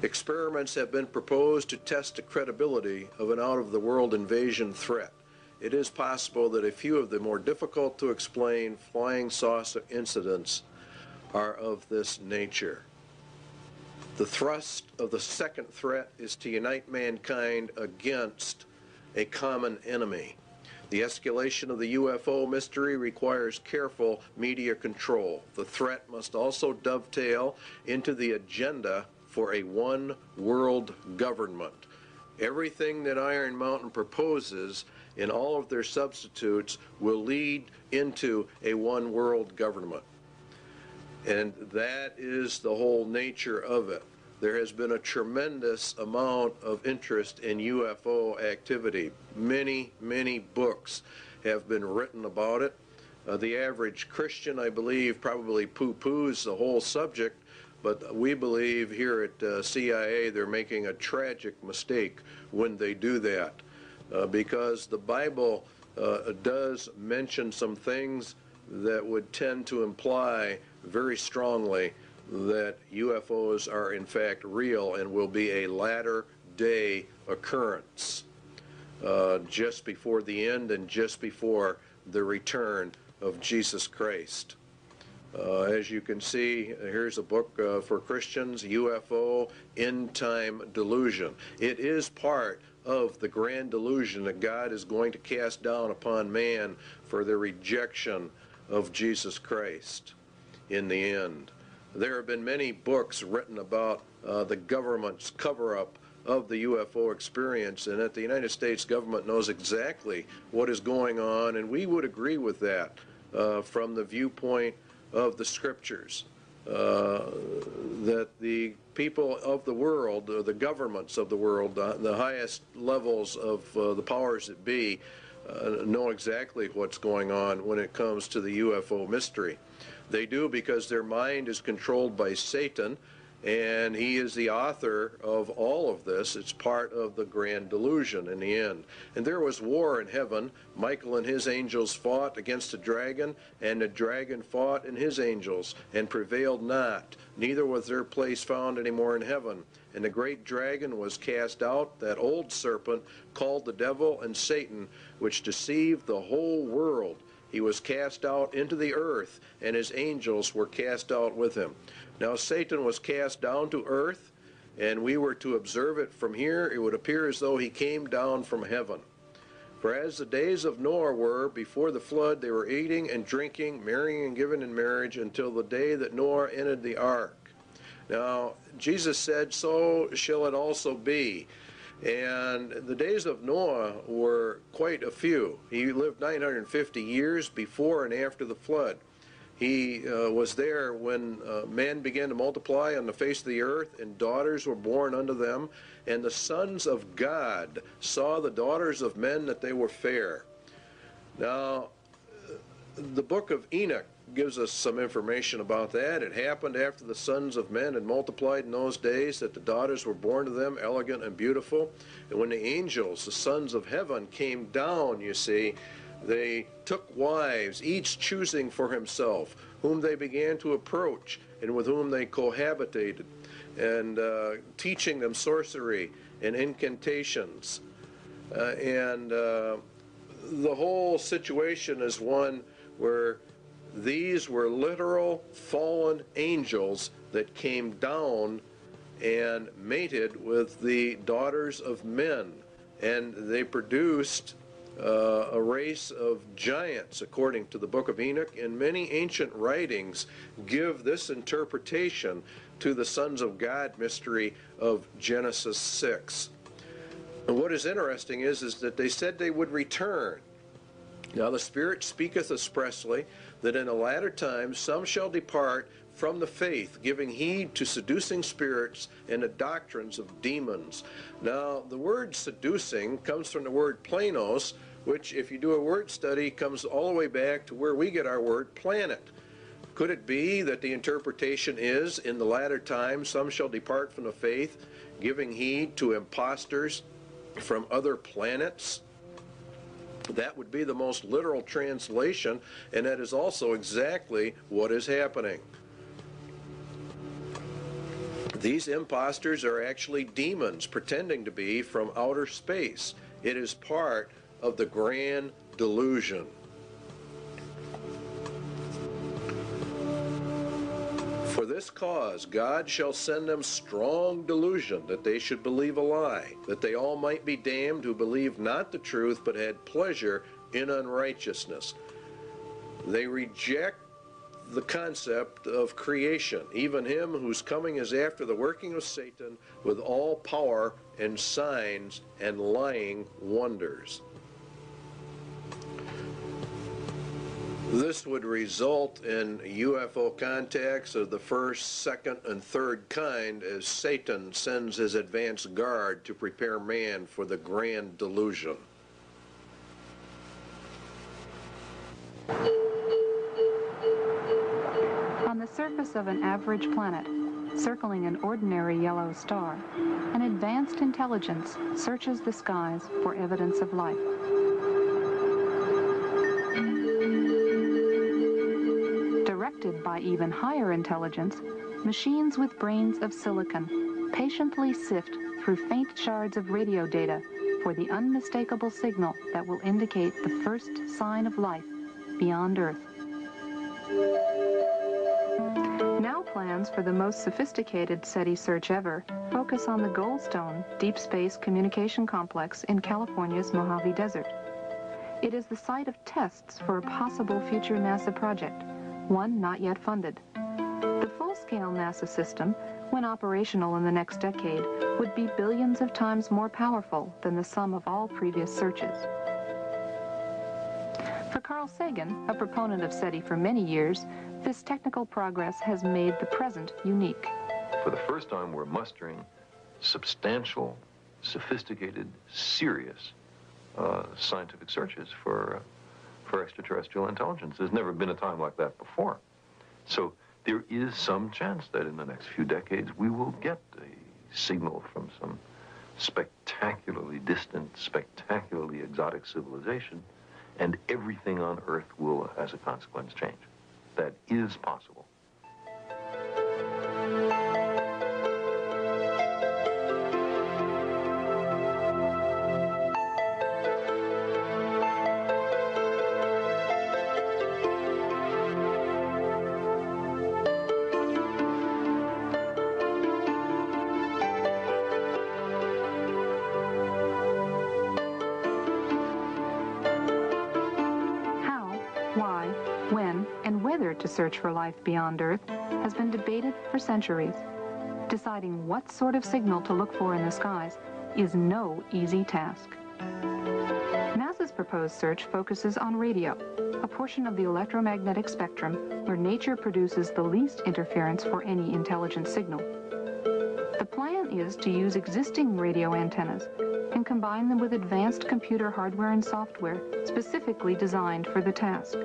Experiments have been proposed to test the credibility of an out-of-the-world invasion threat. It is possible that a few of the more difficult to explain flying saucer incidents are of this nature. The thrust of the second threat is to unite mankind against a common enemy. The escalation of the UFO mystery requires careful media control. The threat must also dovetail into the agenda for a one-world government. Everything that Iron Mountain proposes in all of their substitutes will lead into a one-world government. And that is the whole nature of it. There has been a tremendous amount of interest in UFO activity. Many, many books have been written about it. The average Christian, I believe, probably poo-poos the whole subject, but we believe here at CIA they're making a tragic mistake when they do that, because the Bible does mention some things that would tend to imply very strongly that UFOs are in fact real and will be a latter-day occurrence, just before the end and just before the return of Jesus Christ. As you can see, here's a book for Christians, UFO End Time Delusion. It is part of the grand delusion that God is going to cast down upon man for their rejection of Jesus Christ in the end. There have been many books written about the government's cover-up of the UFO experience, and that the United States government knows exactly what is going on, and we would agree with that from the viewpoint of the scriptures, that the people of the world, the governments of the world, the highest levels of the powers that be, know exactly what's going on when it comes to the UFO mystery. They do because their mind is controlled by Satan, and he is the author of all of this. It's part of the grand delusion in the end. And there was war in heaven. Michael and his angels fought against the dragon, and the dragon fought and his angels, and prevailed not. Neither was their place found any more in heaven. And the great dragon was cast out, that old serpent called the devil and Satan, which deceived the whole world. He was cast out into the earth, and his angels were cast out with him. Now Satan was cast down to earth, and we were to observe it from here. It would appear as though he came down from heaven. For as the days of Noah were before the flood, they were eating and drinking, marrying and giving in marriage, until the day that Noah entered the ark. Now Jesus said, so shall it also be. And the days of Noah were quite a few. He lived 950 years before and after the flood. He was there when man began to multiply on the face of the earth, and daughters were born unto them. And the sons of God saw the daughters of men that they were fair. Now, the book of Enoch gives us some information about that. It happened after the sons of men had multiplied in those days, that the daughters were born to them, elegant and beautiful. And when the angels, the sons of heaven, came down, you see, they took wives, each choosing for himself, whom they began to approach and with whom they cohabitated, and teaching them sorcery and incantations. The whole situation is one where these were literal fallen angels that came down and mated with the daughters of men, and they produced a race of giants, according to the book of Enoch. And many ancient writings give this interpretation to the sons of God mystery of Genesis 6. And what is interesting is that they said they would return. Now the Spirit speaketh expressly that in the latter times some shall depart from the faith, giving heed to seducing spirits and the doctrines of demons. Now the word seducing comes from the word planos, which, if you do a word study, comes all the way back to where we get our word planet. Could it be that the interpretation is, in the latter times, some shall depart from the faith, giving heed to impostors from other planets? That would be the most literal translation, and that is also exactly what is happening. These impostors are actually demons pretending to be from outer space. It is part of the grand delusion. For this cause God shall send them strong delusion, that they should believe a lie, that they all might be damned who believed not the truth, but had pleasure in unrighteousness. They reject the concept of creation, even him whose coming is after the working of Satan with all power and signs and lying wonders. This would result in UFO contacts of the first, second, and third kind, as Satan sends his advance guard to prepare man for the grand delusion. On the surface of an average planet, circling an ordinary yellow star, an advanced intelligence searches the skies for evidence of life. Directed by even higher intelligence, machines with brains of silicon patiently sift through faint shards of radio data for the unmistakable signal that will indicate the first sign of life beyond Earth. Now plans for the most sophisticated SETI search ever focus on the Goldstone Deep Space Communication Complex in California's Mojave Desert. It is the site of tests for a possible future NASA project, one not yet funded. The full-scale NASA system, when operational in the next decade, would be billions of times more powerful than the sum of all previous searches. For Carl Sagan, a proponent of SETI for many years, this technical progress has made the present unique. For the first time, we're mustering substantial, sophisticated, serious scientific searches for extraterrestrial intelligence. There's never been a time like that before. So there is some chance that in the next few decades we will get a signal from some spectacularly distant, spectacularly exotic civilization, and everything on Earth will, as a consequence, change. That is possible. To search for life beyond Earth has been debated for centuries. Deciding what sort of signal to look for in the skies is no easy task. NASA's proposed search focuses on radio, a portion of the electromagnetic spectrum where nature produces the least interference for any intelligent signal. The plan is to use existing radio antennas and combine them with advanced computer hardware and software specifically designed for the task.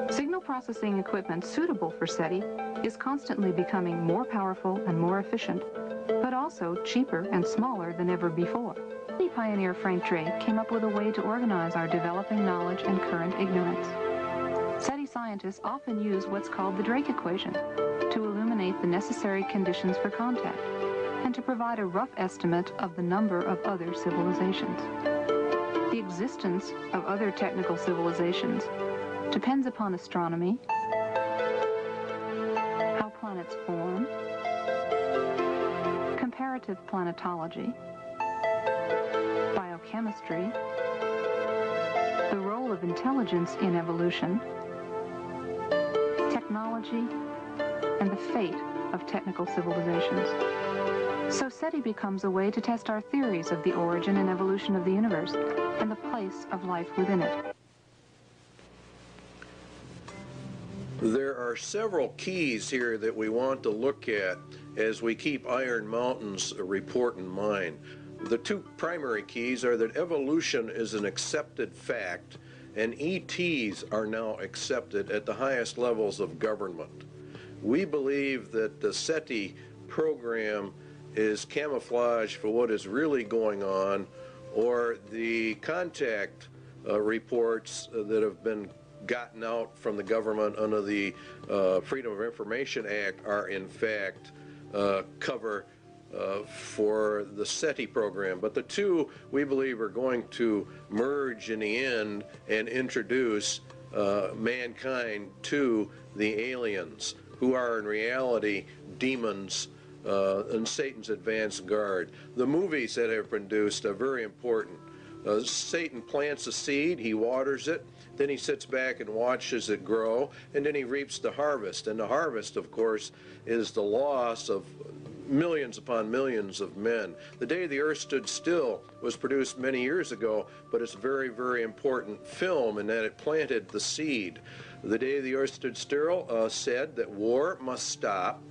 Signal processing equipment suitable for SETI is constantly becoming more powerful and more efficient, but also cheaper and smaller than ever before. SETI pioneer Frank Drake came up with a way to organize our developing knowledge and current ignorance. SETI scientists often use what's called the Drake equation to illuminate the necessary conditions for contact and to provide a rough estimate of the number of other civilizations. The existence of other technical civilizations depends upon astronomy, how planets form, comparative planetology, biochemistry, the role of intelligence in evolution, technology, and the fate of technical civilizations. So SETI becomes a way to test our theories of the origin and evolution of the universe and the place of life within it. There are several keys here that we want to look at as we keep Iron Mountain's report in mind. The two primary keys are that evolution is an accepted fact and ETs are now accepted at the highest levels of government. We believe that the SETI program is camouflage for what is really going on, or the contact reports that have been gotten out from the government under the Freedom of Information Act are in fact cover for the SETI program. But the two, we believe, are going to merge in the end and introduce mankind to the aliens, who are in reality demons and Satan's advanced guard. The movies that have been produced are very important. Satan plants a seed, he waters it, then he sits back and watches it grow, and then he reaps the harvest. And the harvest, of course, is the loss of millions upon millions of men. The Day the Earth Stood Still was produced many years ago, but it's a very, very important film in that it planted the seed. The Day the Earth Stood Still said that war must stop,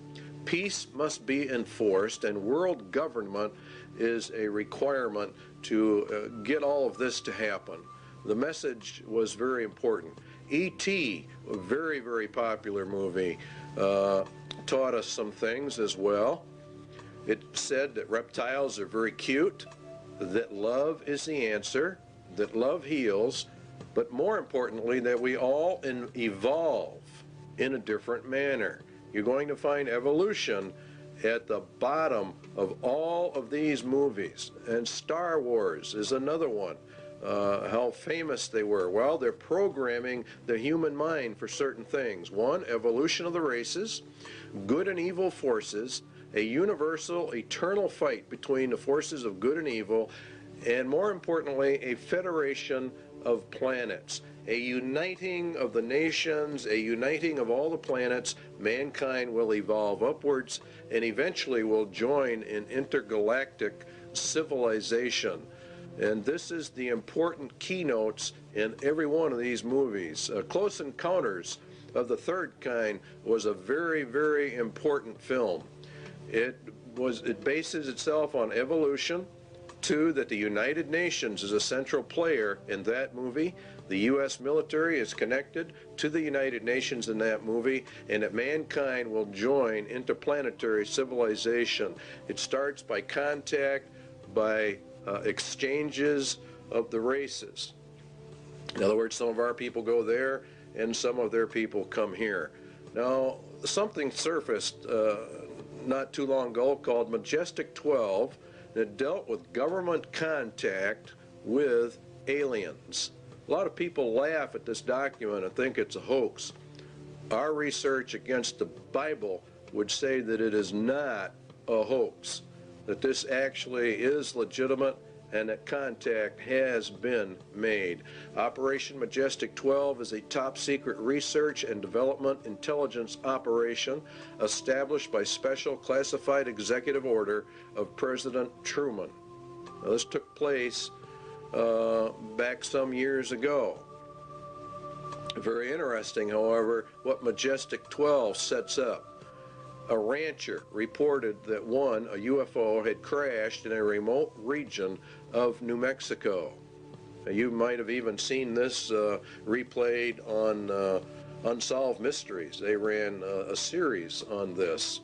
peace must be enforced, and world government is a requirement to get all of this to happen. The message was very important. E.T., a very, very popular movie, taught us some things as well. It said that reptiles are very cute, that love is the answer, that love heals, but more importantly, that we all evolve in a different manner. You're going to find evolution at the bottom of all of these movies. And Star Wars is another one. How famous they were. Well, they're programming the human mind for certain things. One, evolution of the races, good and evil forces, a universal, eternal fight between the forces of good and evil, and more importantly, a federation of planets, a uniting of the nations, a uniting of all the planets. Mankind will evolve upwards and eventually will join in intergalactic civilization. And this is the important keynotes in every one of these movies. Close Encounters of the Third Kind was a very, very important film. It bases itself on evolution. Two, that the United Nations is a central player in that movie. The U.S. military is connected to the United Nations in that movie, and that mankind will join interplanetary civilization. It starts by contact, by exchanges of the races. In other words, some of our people go there, and some of their people come here. Now, something surfaced not too long ago called Majestic 12 that dealt with government contact with aliens. A lot of people laugh at this document and think it's a hoax. Our research against the Bible would say that it is not a hoax, that this actually is legitimate and that contact has been made. Operation Majestic 12 is a top-secret research and development intelligence operation established by special classified executive order of President Truman. Now, this took place back some years ago. Very interesting, however, what Majestic 12 sets up. A rancher reported that a UFO had crashed in a remote region of New Mexico. You might have even seen this replayed on Unsolved Mysteries. They ran a series on this.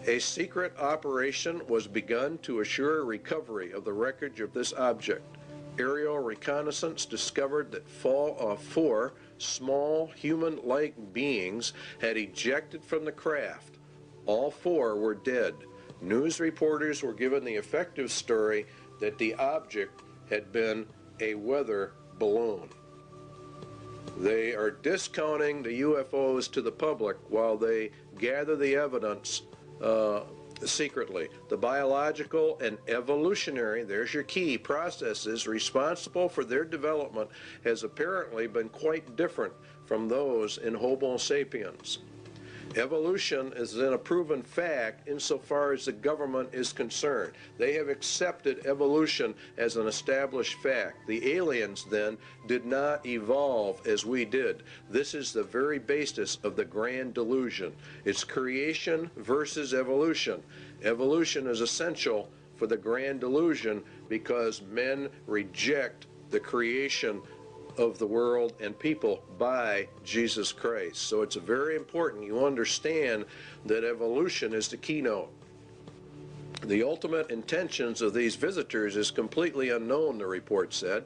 A secret operation was begun to assure recovery of the wreckage of this object. Aerial reconnaissance discovered that 4 small human-like beings had ejected from the craft. All 4 were dead. News reporters were given the effective story that the object had been a weather balloon. They are discounting the UFOs to the public while they gather the evidence secretly. The biological and evolutionary, there's your key, processes responsible for their development has apparently been quite different from those in Homo sapiens. Evolution is then a proven fact insofar as the government is concerned. They have accepted evolution as an established fact. The aliens then did not evolve as we did. This is the very basis of the grand delusion. It's creation versus evolution. Evolution is essential for the grand delusion because men reject the creation of the world and people by Jesus Christ. So it's very important you understand that evolution is the keynote. The ultimate intentions of these visitors is completely unknown, the report said.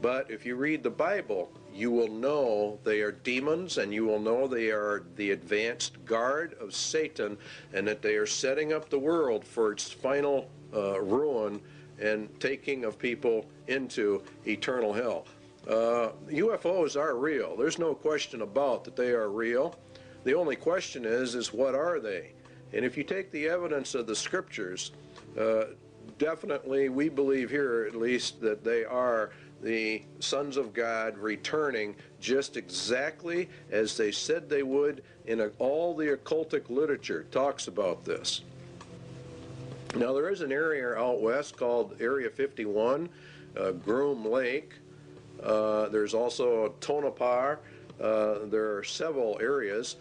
But if you read the Bible, you will know they are demons, and you will know they are the advanced guard of Satan, and that they are setting up the world for its final ruin and taking of people into eternal hell. UFOs are real. There's no question about that they are real. The only question is what are they? And if you take the evidence of the scriptures, definitely we believe here at least that they are the sons of God returning just exactly as they said they would, in all the occultic literature talks about this. Now there is an area out west called Area 51, Groom Lake. There's also Tonopah. There are several areas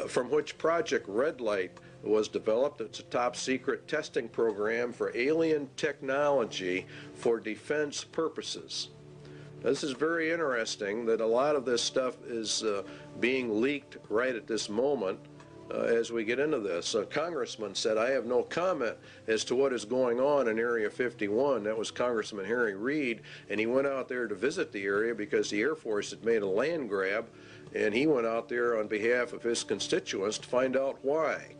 from which Project Red Light was developed. It's a top secret testing program for alien technology for defense purposes. This is very interesting that a lot of this stuff is being leaked right at this moment as we get into this. A congressman said, I have no comment as to what is going on in Area 51. That was Congressman Harry Reid, and he went out there to visit the area because the Air Force had made a land grab, and he went out there on behalf of his constituents to find out why.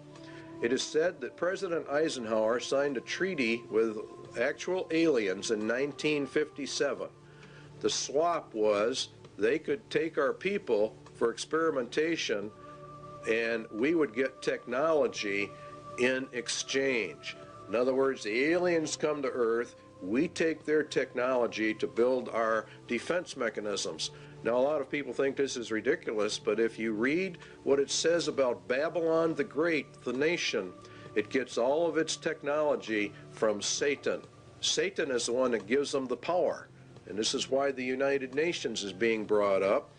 It is said that President Eisenhower signed a treaty with actual aliens in 1957. The swap was they could take our people for experimentation and we would get technology in exchange. In other words, the aliens come to Earth, we take their technology to build our defense mechanisms. Now, a lot of people think this is ridiculous, but if you read what it says about Babylon the Great, the nation, it gets all of its technology from Satan. Satan is the one that gives them the power. And this is why the United Nations is being brought up.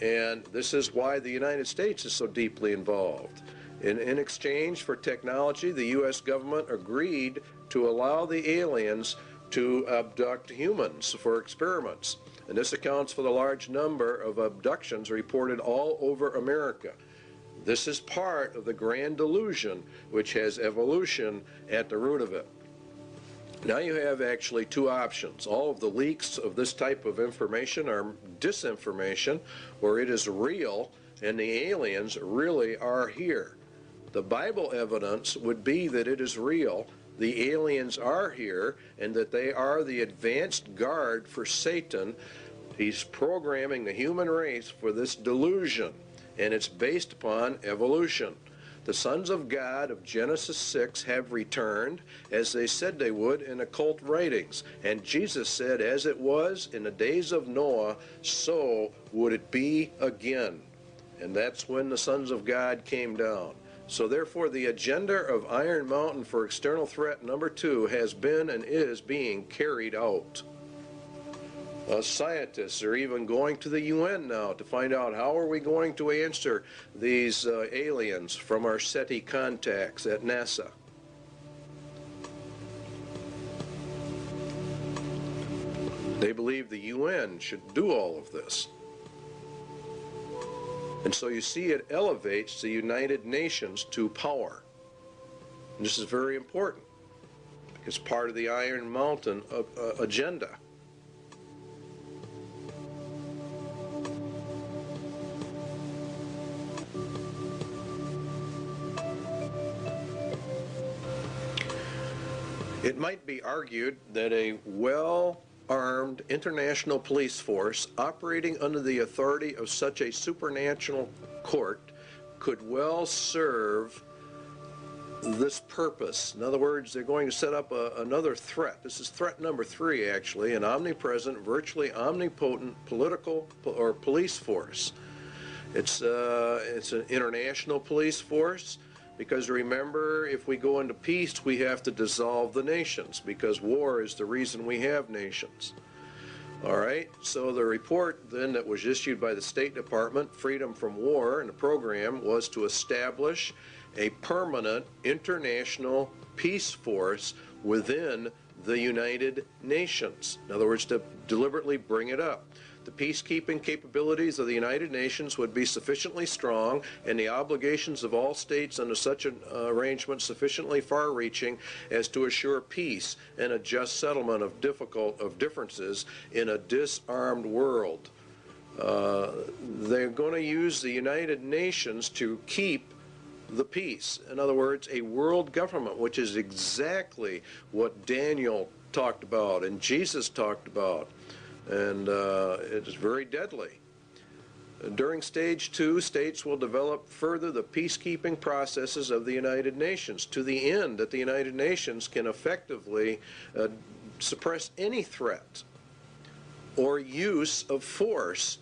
And this is why the United States is so deeply involved. In exchange for technology, the U.S. government agreed to allow the aliens to abduct humans for experiments. And this accounts for the large number of abductions reported all over America. This is part of the grand delusion, which has evolution at the root of it. Now you have actually two options. All of the leaks of this type of information are disinformation, where it is real and the aliens really are here. The Bible evidence would be that it is real, the aliens are here, and that they are the advanced guard for Satan. He's programming the human race for this delusion, and it's based upon evolution. The sons of God of Genesis 6 have returned, as they said they would in occult writings. And Jesus said, as it was in the days of Noah, so would it be again. And that's when the sons of God came down. So therefore, the agenda of Iron Mountain for external threat number 2 has been and is being carried out. Scientists are even going to the UN now to find out how are we going to answer these aliens from our SETI contacts at NASA. They believe the UN should do all of this. And so you see it elevates the United Nations to power. And this is very important because part of the Iron Mountain agenda. It might be argued that a well-armed international police force operating under the authority of such a supernatural court could well serve this purpose. In other words, they're going to set up another threat. This is threat number 3, actually, an omnipresent, virtually omnipotent political or police force. It's an international police force. Because remember, if we go into peace, we have to dissolve the nations, because war is the reason we have nations. All right, so the report then that was issued by the State Department, Freedom from War, and the program was to establish a permanent international peace force within the United Nations. In other words, to deliberately bring it up. The peacekeeping capabilities of the United Nations would be sufficiently strong, and the obligations of all states under such an arrangement sufficiently far-reaching as to assure peace and a just settlement of differences in a disarmed world. They're going to use the United Nations to keep the peace. In other words, a world government, which is exactly what Daniel talked about and Jesus talked about. And it is very deadly. During stage 2, states will develop further the peacekeeping processes of the United Nations to the end that the United Nations can effectively suppress any threat or use of force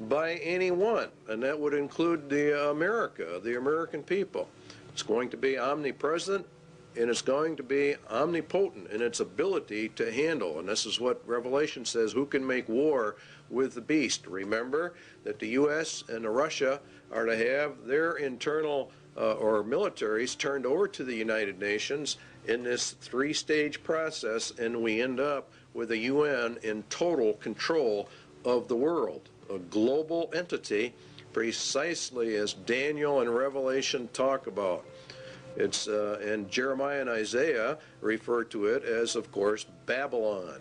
by anyone, and that would include the American people. It's going to be omnipresent, and it's going to be omnipotent in its ability to handle. And this is what Revelation says, who can make war with the beast? Remember that the U.S. and Russia are to have their internal or militaries turned over to the United Nations in this 3-stage process, and we end up with a UN in total control of the world, a global entity, precisely as Daniel and Revelation talk about. It's and Jeremiah and Isaiah refer to it as, of course, Babylon.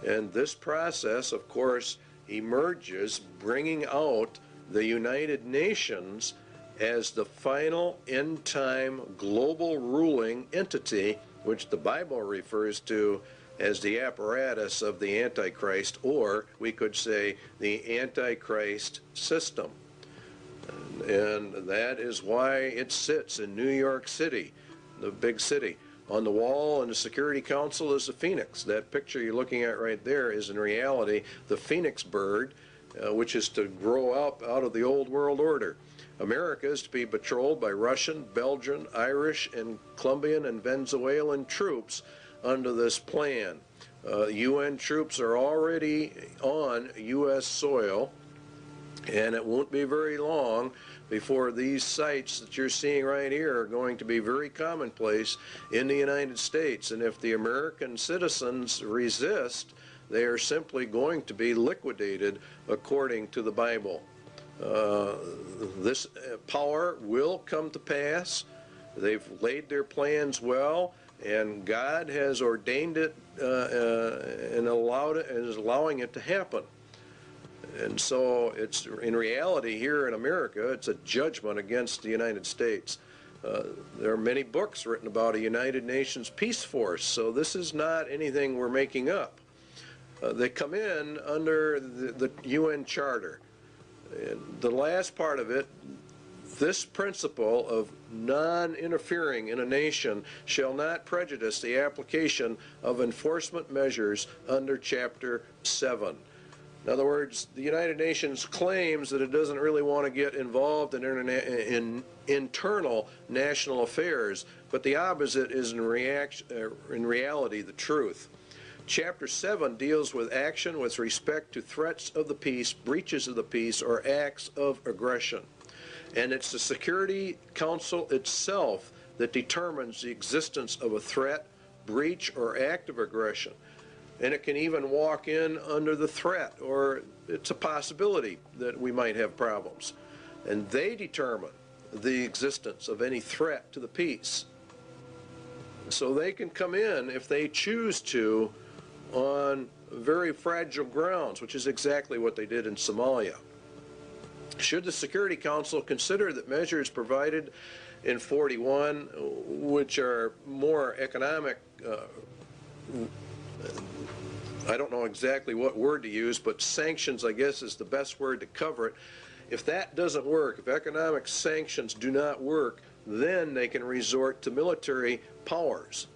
And this process, of course, emerges bringing out the United Nations as the final end-time global ruling entity, which the Bible refers to as the apparatus of the Antichrist, or we could say the Antichrist system. And that is why it sits in New York City, the big city. On the wall in the Security Council is the phoenix. That picture you're looking at right there is in reality the phoenix bird, which is to grow up out of the old world order. America is to be patrolled by Russian, Belgian, Irish, and Colombian and Venezuelan troops under this plan. UN troops are already on U.S. soil, and it won't be very long before these sites that you're seeing right here are going to be very commonplace in the United States. And if the American citizens resist, they are simply going to be liquidated according to the Bible. This power will come to pass. They've laid their plans well, and God has ordained it and allowed it, and is allowing it to happen. And so it's, in reality, here in America, it's a judgment against the United States. There are many books written about a United Nations peace force, so this is not anything we're making up. They come in under the UN Charter. And the last part of it, this principle of non-interfering in a nation shall not prejudice the application of enforcement measures under Chapter 7. In other words, the United Nations claims that it doesn't really want to get involved in internal national affairs, but the opposite is in reality the truth. Chapter 7 deals with action with respect to threats of the peace, breaches of the peace, or acts of aggression. And it's the Security Council itself that determines the existence of a threat, breach, or act of aggression. And it can even walk in under the threat, or it's a possibility that we might have problems. And they determine the existence of any threat to the peace. So they can come in, if they choose to, on very fragile grounds, which is exactly what they did in Somalia. Should the Security Council consider that measures provided in 41, which are more economic, I don't know exactly what word to use, but sanctions, I guess, is the best word to cover it. If that doesn't work, if economic sanctions do not work, then they can resort to military powers.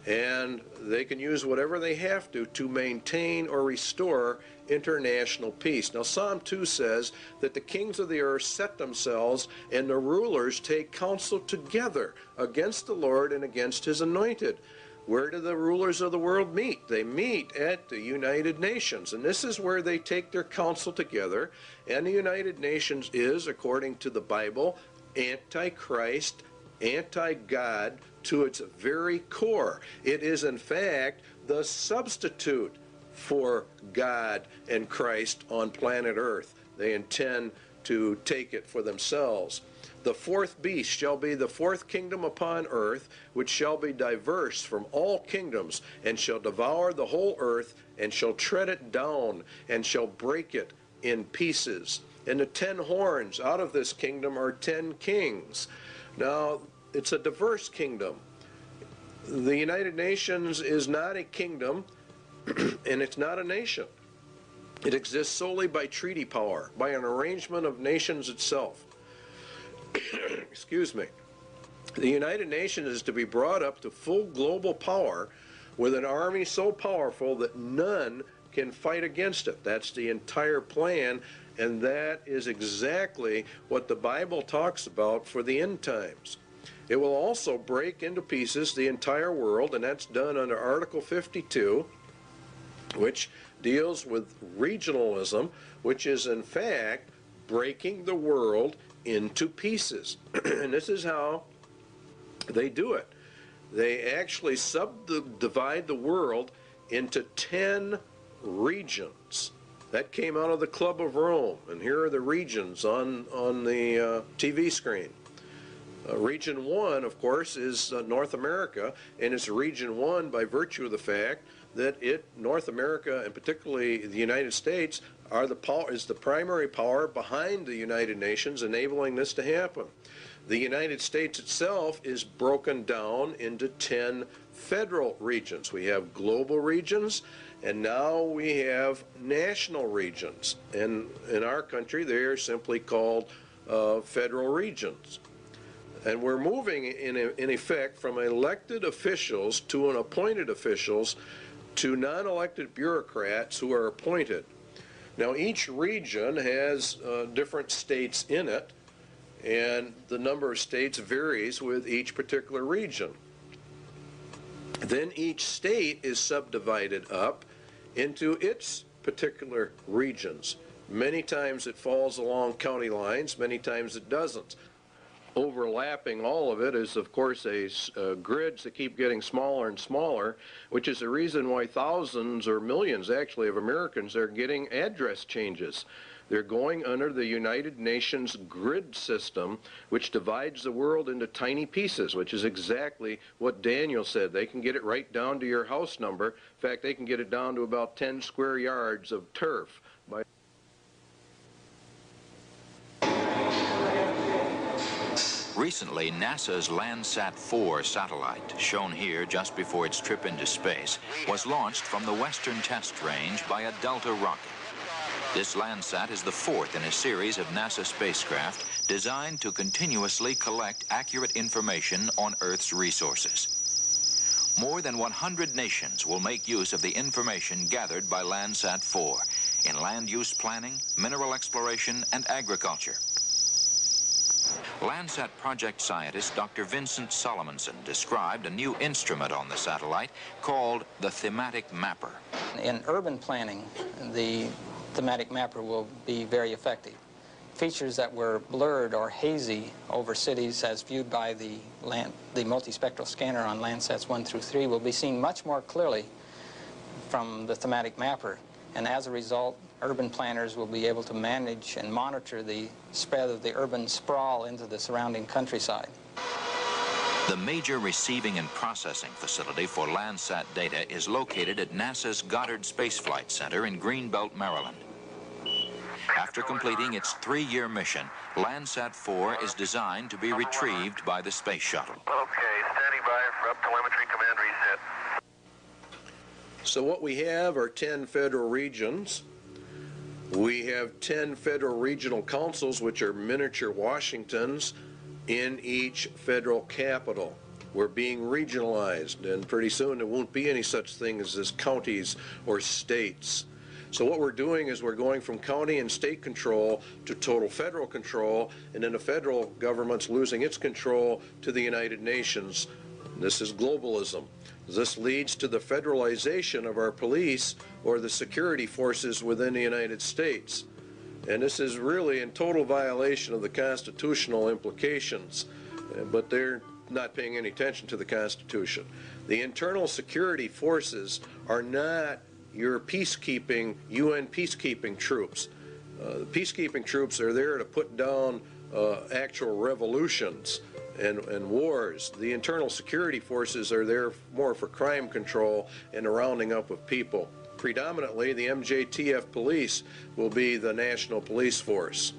And they can use whatever they have to maintain or restore international peace. Now, Psalm 2 says that the kings of the earth set themselves and the rulers take counsel together against the Lord and against his anointed. Where do the rulers of the world meet? They meet at the United Nations, and this is where they take their counsel together. And the United Nations is, according to the Bible, anti-Christ, anti-God, to its very core. It is, in fact, the substitute for God and Christ on planet Earth. They intend to take it for themselves. The fourth beast shall be the fourth kingdom upon earth, which shall be diverse from all kingdoms, and shall devour the whole earth, and shall tread it down, and shall break it in pieces. And the 10 horns out of this kingdom are 10 kings. Now, it's a diverse kingdom. The United Nations is not a kingdom, and it's not a nation. It exists solely by treaty power, by an arrangement of nations itself. Excuse me. The United Nations is to be brought up to full global power with an army so powerful that none can fight against it. That's the entire plan, and that is exactly what the Bible talks about for the end times. It will also break into pieces the entire world, and that's done under Article 52, which deals with regionalism, which is in fact breaking the world into pieces. And this is how they do it. They actually subdivide the world into 10 regions. That came out of the Club of Rome, and here are the regions on the TV screen. Region 1, of course, is North America, and it's Region 1 by virtue of the fact that North America, and particularly the United States, is the primary power behind the United Nations, enabling this to happen. The United States itself is broken down into 10 federal regions. We have global regions, and now we have national regions. And in our country, they are simply called federal regions. And we're moving, in effect, from elected officials to an appointed officials to non-elected bureaucrats who are appointed. Now, each region has different states in it, and the number of states varies with each particular region. Then each state is subdivided up into its particular regions. Many times it falls along county lines, many times it doesn't. Overlapping all of it is, of course, grids that keep getting smaller and smaller, which is the reason why thousands or millions, actually, of Americans are getting address changes. They're going under the United Nations grid system, which divides the world into tiny pieces, which is exactly what Daniel said. They can get it right down to your house number. In fact, they can get it down to about 10 square yards of turf. Recently, NASA's Landsat 4 satellite, shown here just before its trip into space, was launched from the Western Test Range by a Delta rocket. This Landsat is the fourth in a series of NASA spacecraft designed to continuously collect accurate information on Earth's resources. More than 100 nations will make use of the information gathered by Landsat 4 in land use planning, mineral exploration, and agriculture. Landsat project scientist Dr. Vincent Solomonson described a new instrument on the satellite called the Thematic Mapper. In urban planning, the Thematic Mapper will be very effective. Features that were blurred or hazy over cities as viewed by the multispectral scanner on Landsats 1 through 3 will be seen much more clearly from the Thematic Mapper. And as a result, urban planners will be able to manage and monitor the spread of the urban sprawl into the surrounding countryside. The major receiving and processing facility for Landsat data is located at NASA's Goddard Space Flight Center in Greenbelt, Maryland. After completing its 3-year mission, Landsat 4 is designed to be retrieved by the space shuttle. Okay, standing by for up telemetry command reset. So what we have are 10 federal regions. We have 10 federal regional councils, which are miniature Washingtons in each federal capital. We're being regionalized, and pretty soon there won't be any such thing as counties or states. So what we're doing is we're going from county and state control to total federal control, and then the federal government's losing its control to the United Nations. This is globalism. This leads to the federalization of our police or the security forces within the United States. And this is really in total violation of the constitutional implications. But they're not paying any attention to the Constitution. The internal security forces are not your peacekeeping, UN peacekeeping troops. The peacekeeping troops are there to put down actual revolutions and wars. The internal security forces are there more for crime control and the rounding up of people. Predominantly, the MJTF police will be the national police force.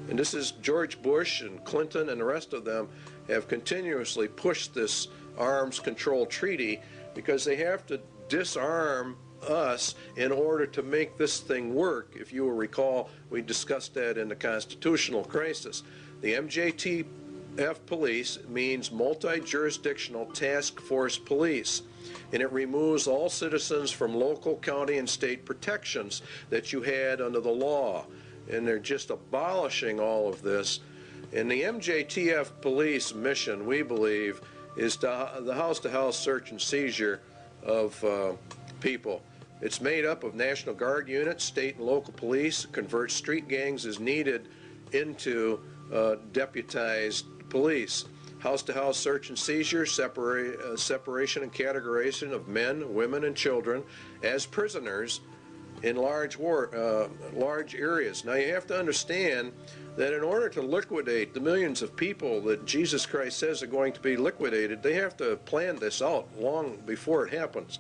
And this is George Bush and Clinton and the rest of them have continuously pushed this arms control treaty because they have to disarm us in order to make this thing work. If you will recall, we discussed that in the constitutional crisis. The MJTF police means multi-jurisdictional task force police, and it removes all citizens from local, county, and state protections that you had under the law. And they're just abolishing all of this. And the MJTF police mission, we believe, is the house-to-house search and seizure of people. It's made up of National Guard units, state and local police, convert street gangs as needed into deputized police. House-to-house search and seizure, separation and categorization of men, women, and children as prisoners in large areas. Now you have to understand that in order to liquidate the millions of people that Jesus Christ says are going to be liquidated, they have to plan this out long before it happens.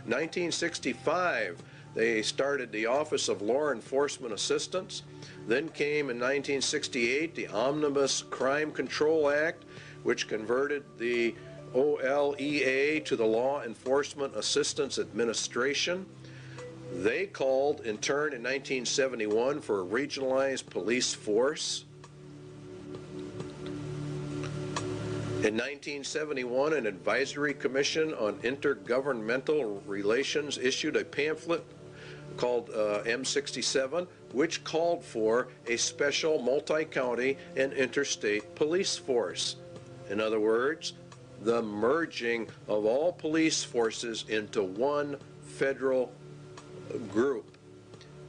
1965, they started the Office of Law Enforcement Assistance. Then came in 1968 the Omnibus Crime Control Act, which converted the OLEA to the Law Enforcement Assistance Administration. They called, in turn, in 1971 for a regionalized police force. In 1971, an advisory commission on intergovernmental relations issued a pamphlet called M67, which called for a special multi-county and interstate police force. In other words, the merging of all police forces into one federal group.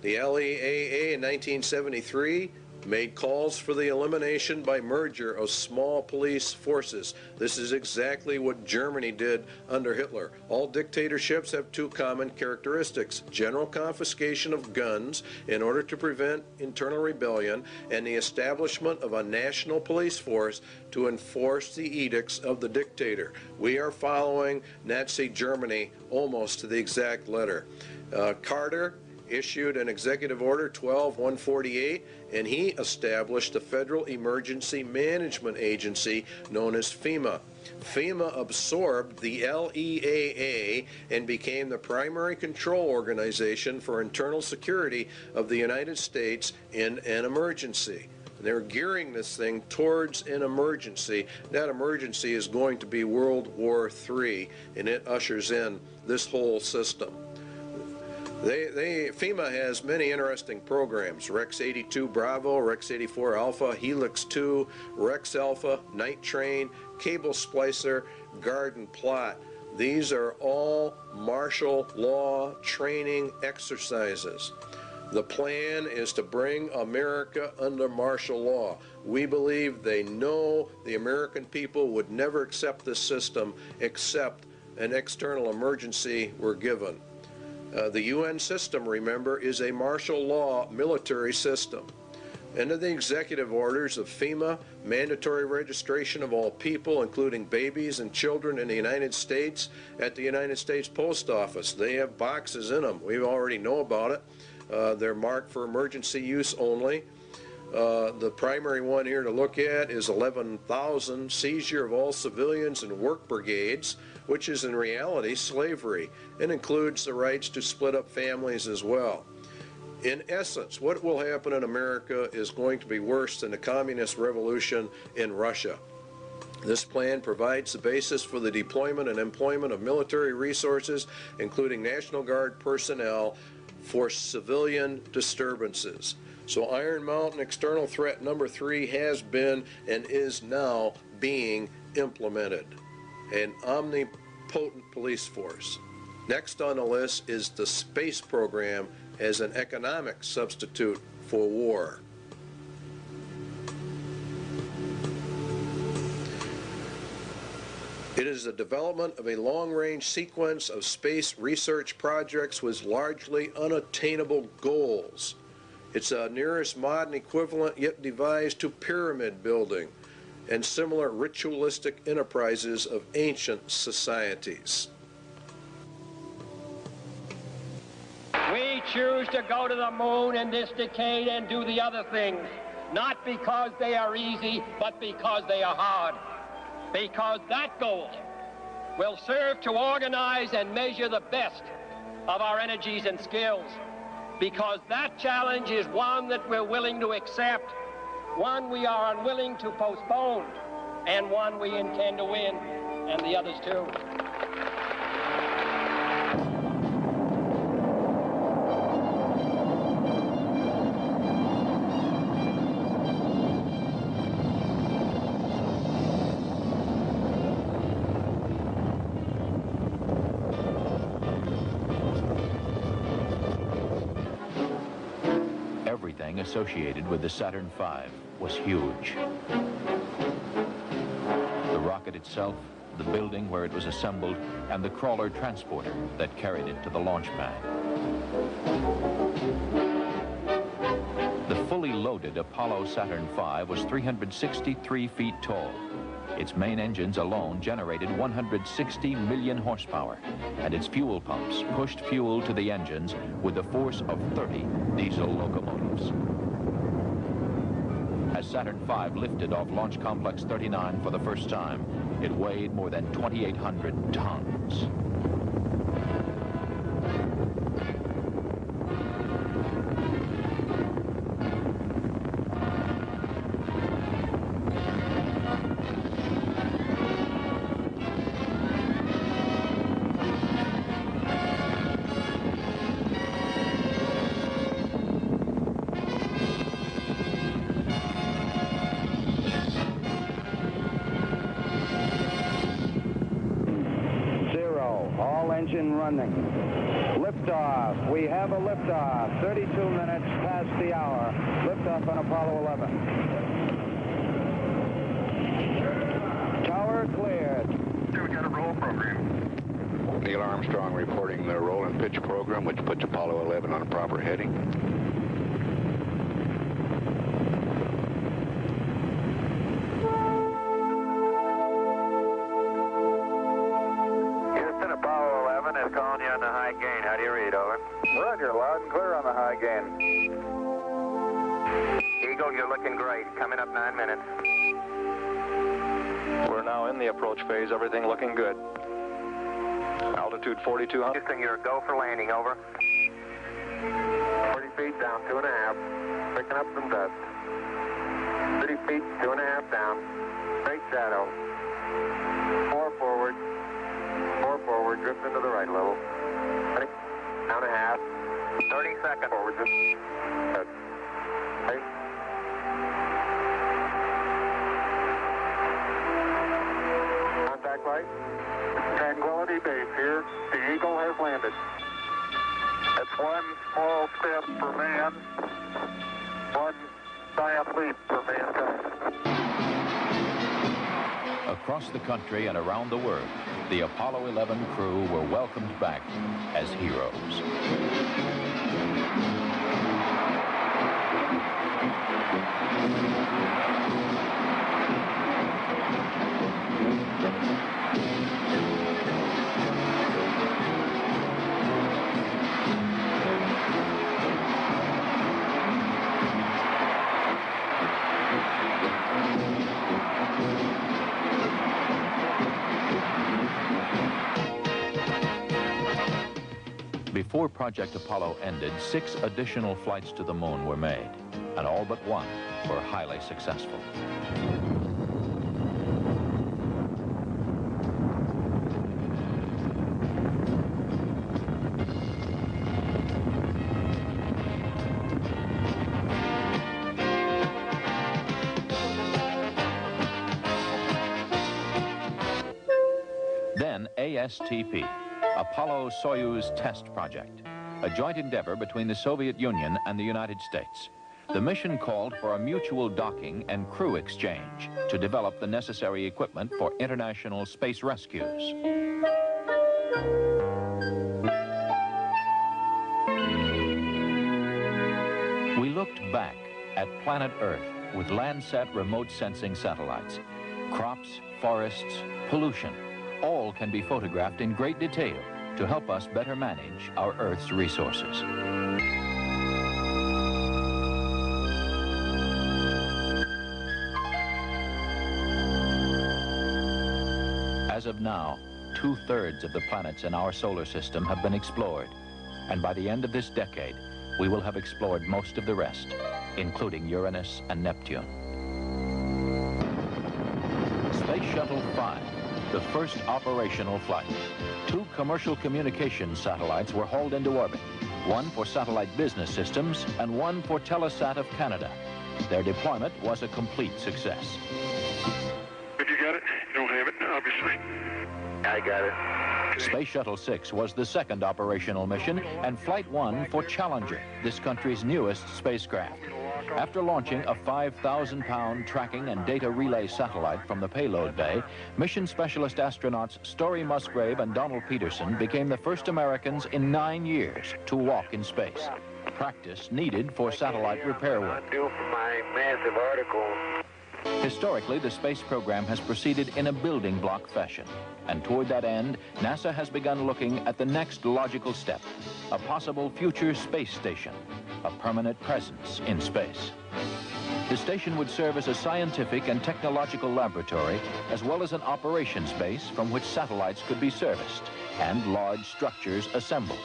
The LEAA in 1973 made calls for the elimination by merger of small police forces. This is exactly what Germany did under Hitler. All dictatorships have two common characteristics: general confiscation of guns in order to prevent internal rebellion, and the establishment of a national police force to enforce the edicts of the dictator. We are following Nazi Germany almost to the exact letter. Carter issued an executive order 12-148, and he established the Federal Emergency Management Agency known as FEMA. FEMA absorbed the LEAA and became the primary control organization for internal security of the United States in an emergency. They're gearing this thing towards an emergency. That emergency is going to be World War III, and it ushers in this whole system. FEMA has many interesting programs: Rex 82 Bravo, Rex 84 Alpha, Helix 2, Rex Alpha, Night Train, Cable Splicer, Garden Plot. These are all martial law training exercises. The plan is to bring America under martial law. We believe they know the American people would never accept this system except an external emergency were given. The UN system, remember, is a martial law military system. Under the executive orders of FEMA, mandatory registration of all people, including babies and children in the United States, at the United States Post Office. They have boxes in them. We already know about it. They're marked for emergency use only. The primary one here to look at is 11,000, seizure of all civilians and work brigades, which is in reality slavery, and includes the rights to split up families as well. In essence, what will happen in America is going to be worse than the communist revolution in Russia. This plan provides the basis for the deployment and employment of military resources, including National Guard personnel, for civilian disturbances. So Iron Mountain external threat number 3 has been and is now being implemented. An omnipotent police force. Next on the list is the space program as an economic substitute for war. It is the development of a long-range sequence of space research projects with largely unattainable goals. It's a nearest modern equivalent yet devised to pyramid building and similar ritualistic enterprises of ancient societies. We choose to go to the moon in this decade and do the other things, not because they are easy, but because they are hard. Because that goal will serve to organize and measure the best of our energies and skills. Because that challenge is one that we're willing to accept, one we are unwilling to postpone, and one we intend to win, and the others too. Everything associated with the Saturn V was huge. The rocket itself, the building where it was assembled, and the crawler transporter that carried it to the launch pad. The fully loaded Apollo Saturn V was 363 feet tall. Its main engines alone generated 160 million horsepower, and its fuel pumps pushed fuel to the engines with the force of 30 diesel locomotives. As Saturn V lifted off Launch Complex 39 for the first time, it weighed more than 2,800 tons. Engine running. Liftoff. We have a liftoff. 32 minutes past the hour. Liftoff on Apollo 11. Tower cleared. We got a roll program. Neil Armstrong reporting the roll and pitch program, which puts Apollo 11 on a proper heading. Calling you on the high gain. How do you read, over? Roger, loud and clear on the high gain. Eagle, you're looking great. Coming up 9 minutes. We're now in the approach phase. Everything looking good. Altitude 4,200. Houston, you're a go for landing, over. 40 feet down, 2.5. Picking up some dust. 30 feet, 2.5 down. Straight shadow. 4 forward. 4 forward, drift into the right a little. 20, down a half. 30 seconds forward, just. Good. Right. Contact light. Tranquility Base here. The Eagle has landed. That's one small step for man, one giant leap for mankind. Across the country and around the world, the Apollo 11 crew were welcomed back as heroes. Before Project Apollo ended, 6 additional flights to the moon were made, and all but one were highly successful. Then ASTP, Apollo-Soyuz Test Project, a joint endeavor between the Soviet Union and the United States. The mission called for a mutual docking and crew exchange to develop the necessary equipment for international space rescues. We looked back at planet Earth with Landsat remote sensing satellites. Crops, forests, pollution, all can be photographed in great detail to help us better manage our Earth's resources. As of now, 2/3 of the planets in our solar system have been explored, and by the end of this decade, we will have explored most of the rest, including Uranus and Neptune. Space Shuttle 5, the first operational flight. 2 commercial communications satellites were hauled into orbit, one for satellite business systems and one for Telesat of Canada. Their deployment was a complete success. Have you got it? You don't have it, obviously. I got it. Space Shuttle 6 was the second operational mission and Flight 1 for Challenger, this country's newest spacecraft. After launching a 5,000-pound tracking and data relay satellite from the payload bay, mission specialist astronauts Story Musgrave and Donald Peterson became the first Americans in 9 years to walk in space. Practice needed for satellite repair work. Due for my massive article. Historically, the space program has proceeded in a building block fashion. And toward that end, NASA has begun looking at the next logical step, a possible future space station, a permanent presence in space. The station would serve as a scientific and technological laboratory, as well as an operations base from which satellites could be serviced and large structures assembled.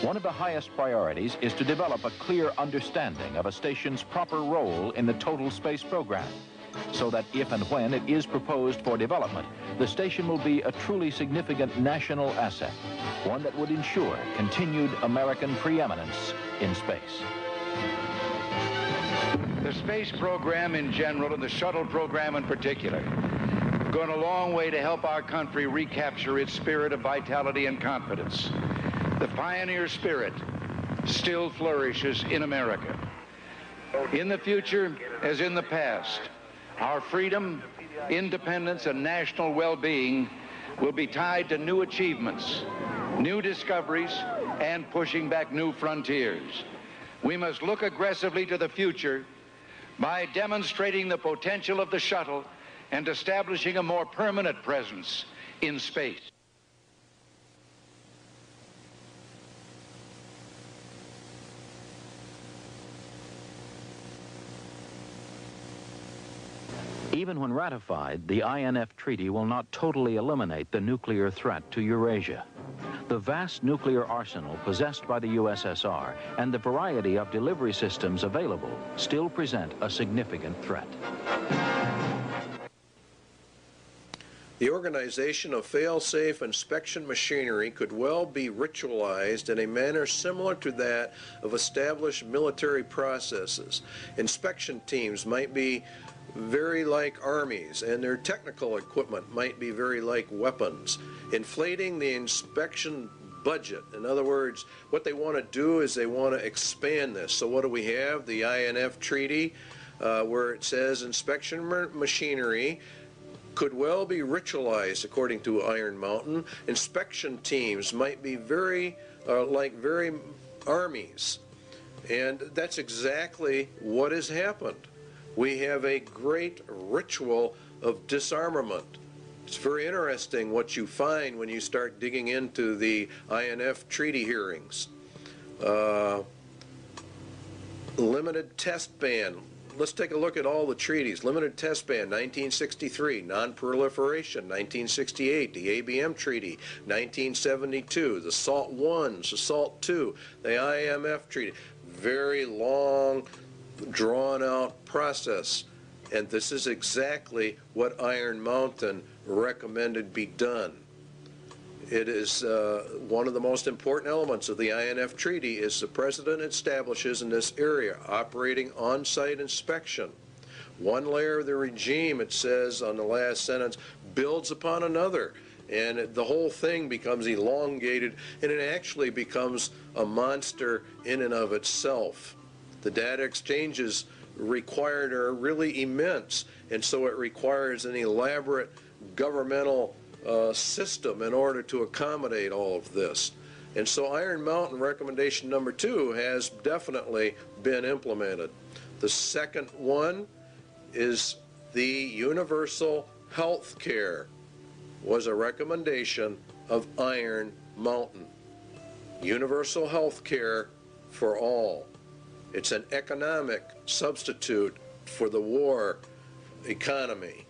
One of the highest priorities is to develop a clear understanding of a station's proper role in the total space program, so that if and when it is proposed for development, the station will be a truly significant national asset, one that would ensure continued American preeminence in space. The space program in general and the shuttle program in particular have gone a long way to help our country recapture its spirit of vitality and confidence. The pioneer spirit still flourishes in America. In the future, as in the past, our freedom, independence, and national well-being will be tied to new achievements, new discoveries, and pushing back new frontiers. We must look aggressively to the future by demonstrating the potential of the shuttle and establishing a more permanent presence in space. Even when ratified, the INF Treaty will not totally eliminate the nuclear threat to Eurasia. The vast nuclear arsenal possessed by the USSR and the variety of delivery systems available still present a significant threat. The organization of fail-safe inspection machinery could well be ritualized in a manner similar to that of established military processes. Inspection teams might be very like armies, and their technical equipment might be very like weapons. Inflating the inspection budget. In other words, what they want to do is they want to expand this. So what do we have? The INF Treaty, where it says inspection machinery could well be ritualized according to Iron Mountain. Inspection teams might be very armies. And that's exactly what has happened. We have a great ritual of disarmament. It's very interesting what you find when you start digging into the INF treaty hearings. Limited test ban. Let's take a look at all the treaties. Limited test ban, 1963. Non-proliferation, 1968. The ABM Treaty, 1972. The SALT I, the SALT II, the IMF Treaty. Very long, drawn-out process. And this is exactly what Iron Mountain recommended be done. It is one of the most important elements of the INF Treaty is the President establishes in this area operating on-site inspection. One layer of the regime, it says on the last sentence, builds upon another. And the whole thing becomes elongated, and it actually becomes a monster in and of itself. The data exchanges required are really immense, and so it requires an elaborate governmental system in order to accommodate all of this. And so Iron Mountain recommendation number 2 has definitely been implemented. The second one is the universal health care was a recommendation of Iron Mountain. Universal health care for all. It's an economic substitute for the war economy.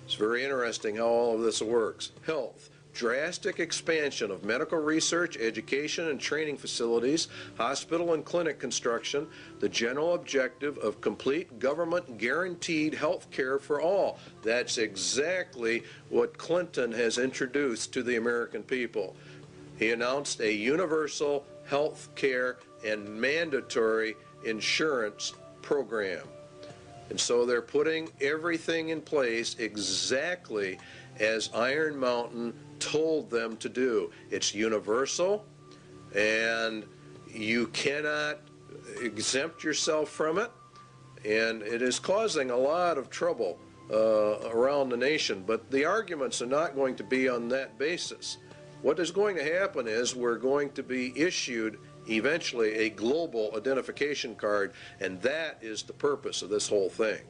It's very interesting how all of this works. Health. Drastic expansion of medical research, education and training facilities, hospital and clinic construction, the general objective of complete government guaranteed health care for all. That's exactly what Clinton has introduced to the American people. He announced a universal health care and mandatory insurance program. And so they're putting everything in place exactly as Iron Mountain told them to do. It's universal, and you cannot exempt yourself from it, and it is causing a lot of trouble around the nation. But the arguments are not going to be on that basis. What is going to happen is we're going to be issued eventually a global identification card, and that is the purpose of this whole thing.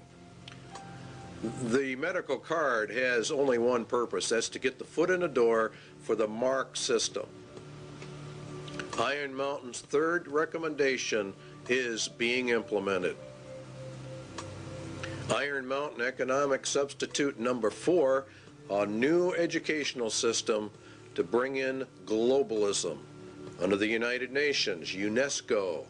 The medical card has only one purpose. That's to get the foot in the door for the MARC system. Iron Mountain's third recommendation is being implemented. Iron Mountain economic substitute number 4, a new educational system to bring in globalism under the United Nations, UNESCO,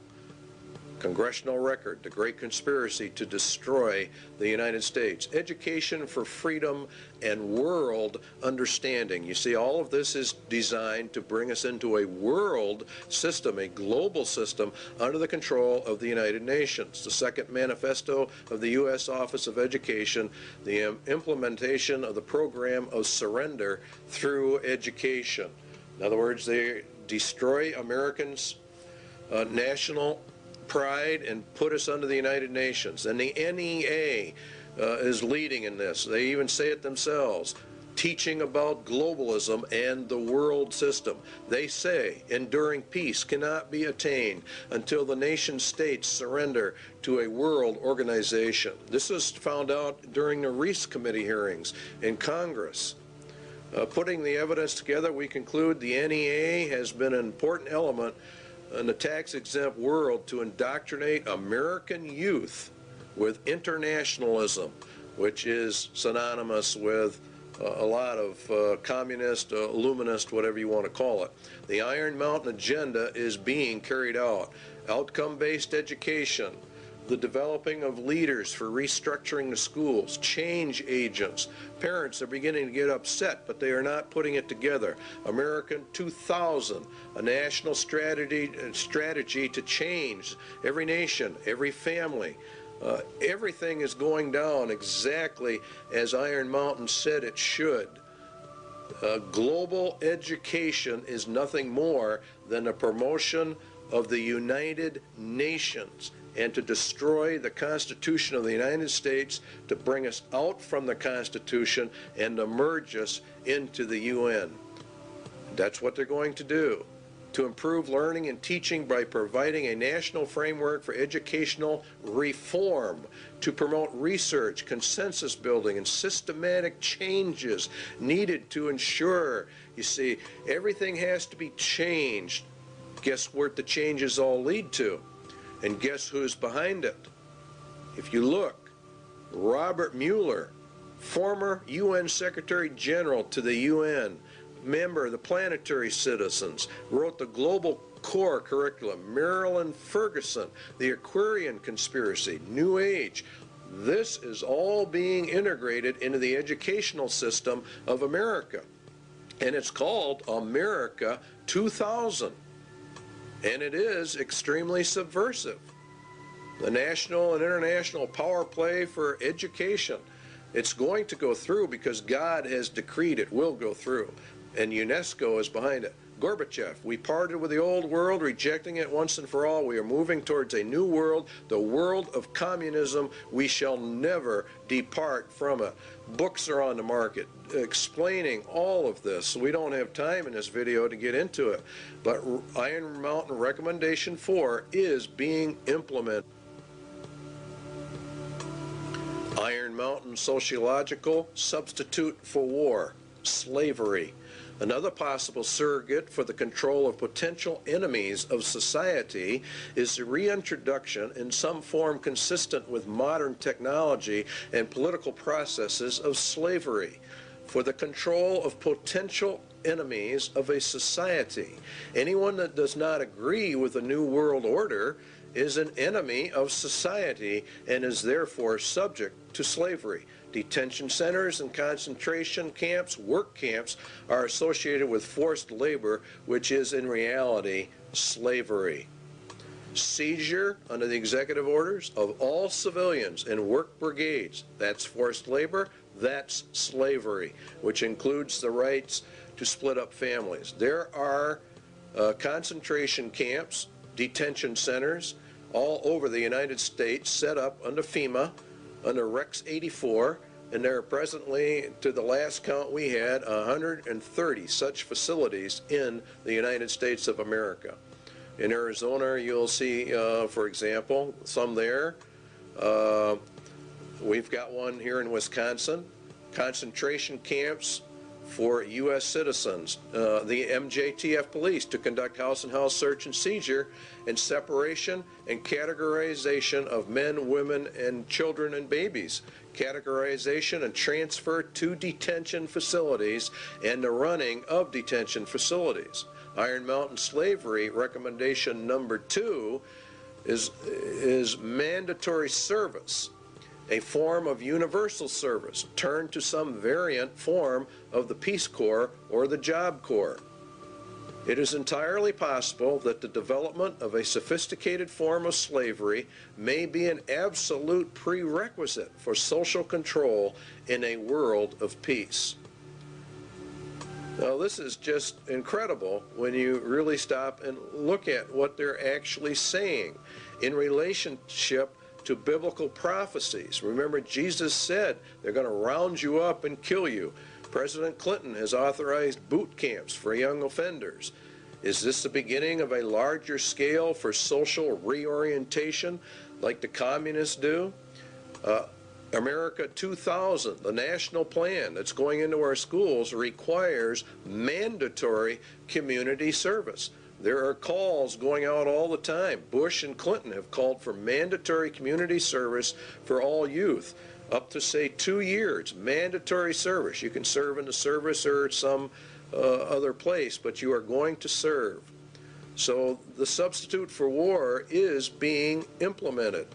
Congressional Record, the Great Conspiracy to Destroy the United States, Education for Freedom and World Understanding. You see, all of this is designed to bring us into a world system, a global system, under the control of the United Nations. The second manifesto of the U.S. Office of Education, the implementation of the program of surrender through education. In other words, they destroy Americans' national pride and put us under the United Nations. And the NEA is leading in this. They even say it themselves, teaching about globalism and the world system. They say enduring peace cannot be attained until the nation states surrender to a world organization. This was found out during the Reese Committee hearings in Congress. Putting the evidence together, we conclude the NEA has been an important element in the tax-exempt world to indoctrinate American youth with internationalism, which is synonymous with a lot of communist, illuminist, whatever you want to call it. The Iron Mountain agenda is being carried out. Outcome-based education, the developing of leaders for restructuring the schools, change agents. Parents are beginning to get upset, but they are not putting it together. American 2000, a national strategy to change every nation, every family. Everything is going down exactly as Iron Mountain said it should. Global education is nothing more than a promotion of the United Nations and to destroy the Constitution of the United States, to bring us out from the Constitution and to merge us into the UN. That's what they're going to do. To improve learning and teaching by providing a national framework for educational reform, to promote research, consensus building, and systematic changes needed to ensure, you see, everything has to be changed. Guess where the changes all lead to? And guess who's behind it? If you look, Robert Mueller, former UN Secretary General to the UN, member of the Planetary Citizens, wrote the Global Core Curriculum. Marilyn Ferguson, the Aquarian Conspiracy, New Age. This is all being integrated into the educational system of America. And it's called America 2000. And it is extremely subversive. The national and international power play for education. It's going to go through because God has decreed it will go through. And UNESCO is behind it. Gorbachev, we parted with the old world, rejecting it once and for all. We are moving towards a new world, the world of communism. We shall never depart from it. Books are on the market explaining all of this. We don't have time in this video to get into it, but Iron Mountain Recommendation 4 is being implemented. Iron Mountain Sociological Substitute for War, Slavery. Another possible surrogate for the control of potential enemies of society is the reintroduction in some form consistent with modern technology and political processes of slavery for the control of potential enemies of a society. Anyone that does not agree with the New World Order is an enemy of society and is therefore subject to slavery. Detention centers and concentration camps, work camps, are associated with forced labor, which is in reality slavery. Seizure under the executive orders of all civilians in work brigades, that's forced labor, that's slavery, which includes the rights to split up families. There are concentration camps, detention centers all over the United States set up under FEMA, under Rex 84, and there are presently, to the last count we had, 130 such facilities in the United States of America. In Arizona, you'll see, for example, some there. We've got one here in Wisconsin. Concentration camps for U.S. citizens, the MJTF police to conduct house and house search and seizure and separation and categorization of men, women, and children and babies, categorization and transfer to detention facilities and the running of detention facilities. Iron Mountain Slavery recommendation number 2 is mandatory service, a form of universal service, turned to some variant form of the Peace Corps or the Job Corps. It is entirely possible that the development of a sophisticated form of slavery may be an absolute prerequisite for social control in a world of peace. Now, this is just incredible when you really stop and look at what they're actually saying in relationship to biblical prophecies. Remember, Jesus said they're going to round you up and kill you. President Clinton has authorized boot camps for young offenders. Is this the beginning of a larger scale for social reorientation like the communists do? America 2000, the national plan that's going into our schools, requires mandatory community service. There are calls going out all the time. Bush and Clinton have called for mandatory community service for all youth, up to, say, 2 years, mandatory service. You can serve in the service or some other place, but you are going to serve. So the substitute for war is being implemented.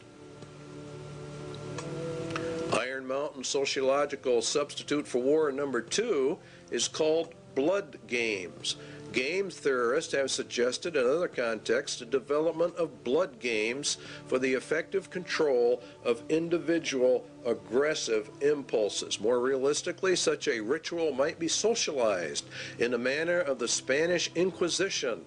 Iron Mountain Sociological Substitute for War number 2 is called blood games. Game theorists have suggested in other contexts the development of blood games for the effective control of individual aggressive impulses. More realistically, such a ritual might be socialized in the manner of the Spanish Inquisition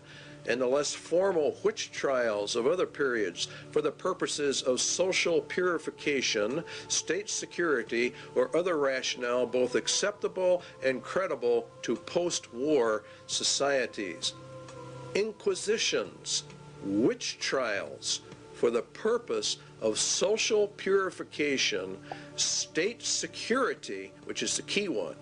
and the less formal witch trials of other periods for the purposes of social purification, state security, or other rationale both acceptable and credible to post-war societies. Inquisitions, witch trials for the purpose of social purification, state security, which is the key one.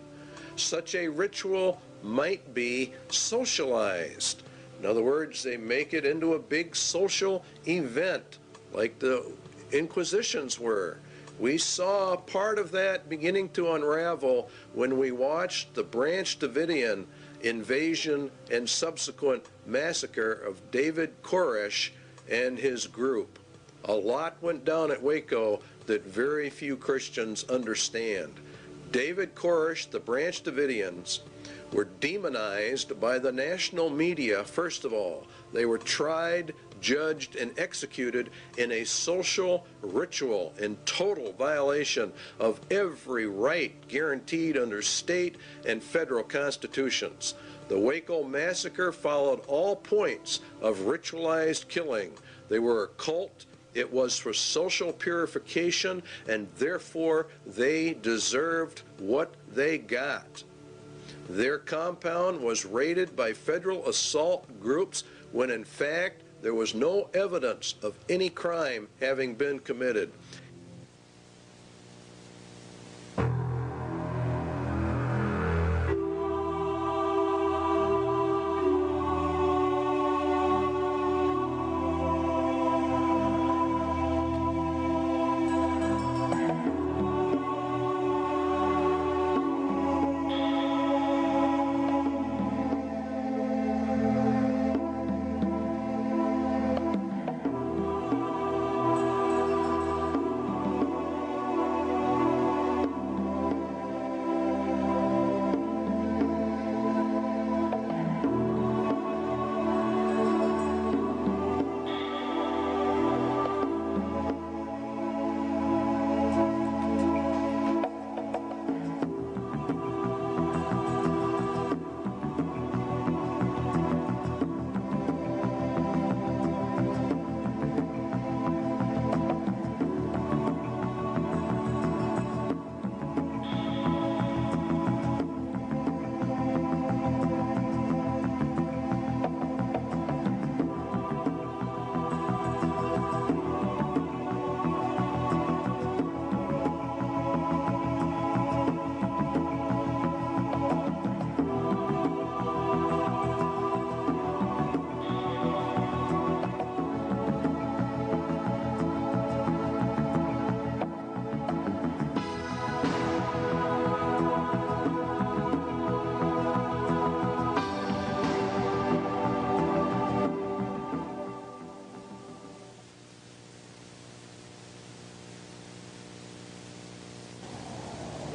Such a ritual might be socialized. In other words, they make it into a big social event like the Inquisitions were. We saw part of that beginning to unravel when we watched the Branch Davidian invasion and subsequent massacre of David Koresh and his group. A lot went down at Waco that very few Christians understand. David Koresh, the Branch Davidians, were demonized by the national media. First of all, they were tried, judged, and executed in a social ritual in total violation of every right guaranteed under state and federal constitutions. The Waco massacre followed all points of ritualized killing. They were a cult. It was for social purification, and therefore they deserved what they got. Their compound was raided by federal assault groups when in fact there was no evidence of any crime having been committed.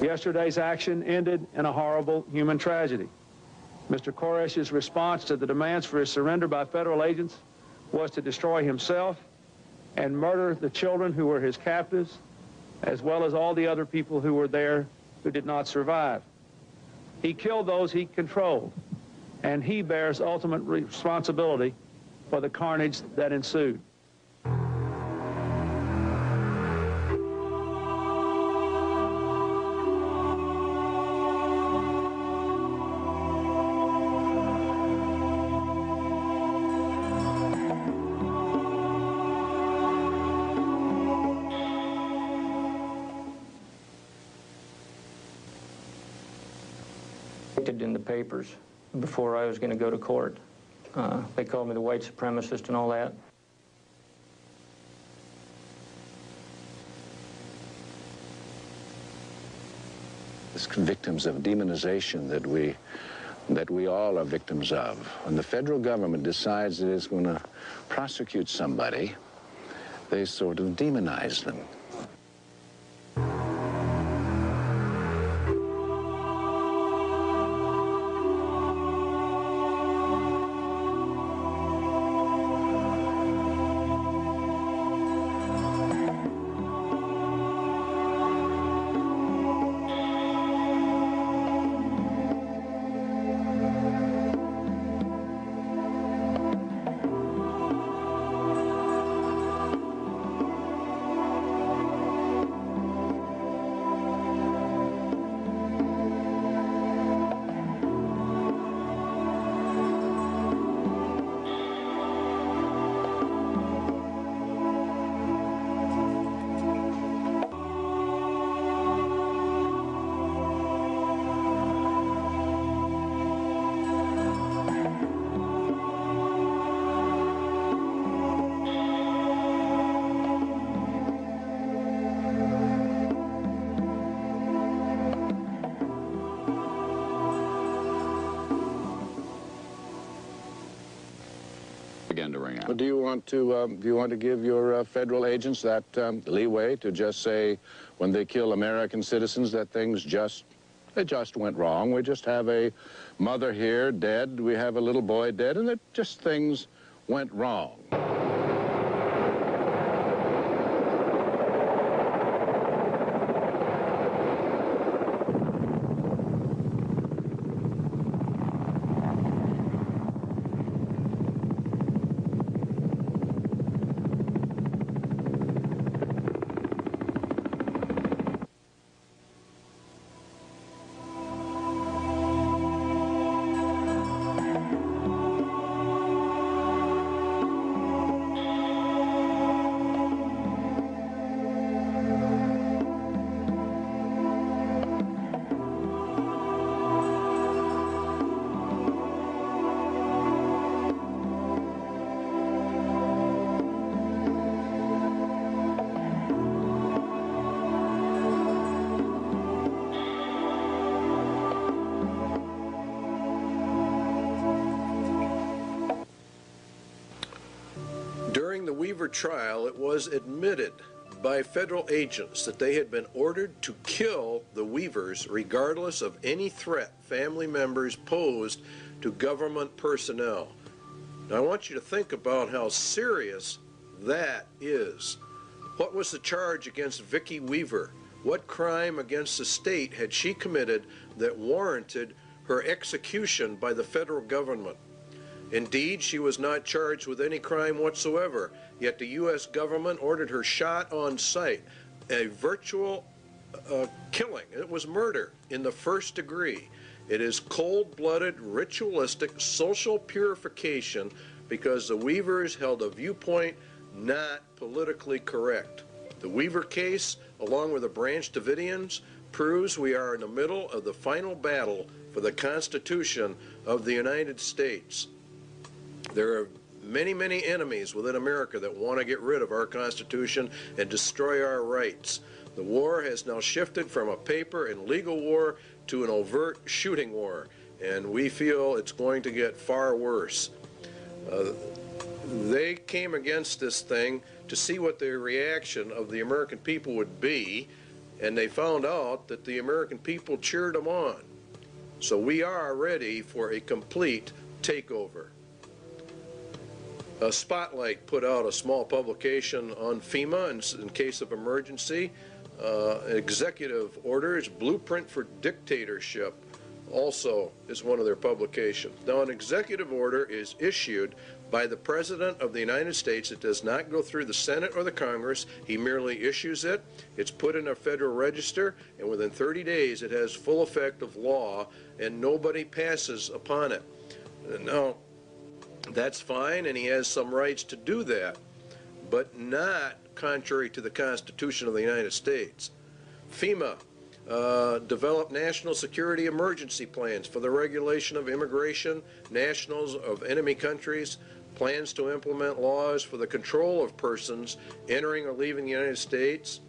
Yesterday's action ended in a horrible human tragedy. Mr. Koresh's response to the demands for his surrender by federal agents was to destroy himself and murder the children who were his captives, as well as all the other people who were there who did not survive. He killed those he controlled, and he bears ultimate responsibility for the carnage that ensued. In the papers before I was going to go to court. They called me the white supremacist and all that. It's victims of demonization that we all are victims of. When the federal government decides it is going to prosecute somebody, they sort of demonize them. Well, do you want to give your federal agents that leeway to just say, when they kill American citizens, that things just went wrong? We just have a mother here dead, we have a little boy dead, and that just things went wrong. During the Weaver trial, it was admitted by federal agents that they had been ordered to kill the Weavers regardless of any threat family members posed to government personnel. Now, I want you to think about how serious that is. What was the charge against Vicki Weaver? What crime against the state had she committed that warranted her execution by the federal government? Indeed, she was not charged with any crime whatsoever, yet the U.S. government ordered her shot on sight, a virtual killing. It was murder in the first degree. It is cold-blooded, ritualistic, social purification because the Weavers held a viewpoint not politically correct. The Weaver case, along with the Branch Davidians, proves we are in the middle of the final battle for the Constitution of the United States. There are many, many enemies within America that want to get rid of our Constitution and destroy our rights. The war has now shifted from a paper and legal war to an overt shooting war, and we feel it's going to get far worse. They came against this thing to see what the reaction of the American people would be, and they found out that the American people cheered them on. So we are ready for a complete takeover. Spotlight put out a small publication on FEMA in case of emergency. Executive Orders, Blueprint for Dictatorship, also is one of their publications. Now, an executive order is issued by the President of the United States. It does not go through the Senate or the Congress. He merely issues it. It's put in a federal register, and within 30 days it has full effect of law, and nobody passes upon it. Now, that's fine, and he has some rights to do that, but not contrary to the Constitution of the United States. FEMA developed national security emergency plans for the regulation of immigration, nationals of enemy countries, plans to implement laws for the control of persons entering or leaving the United States,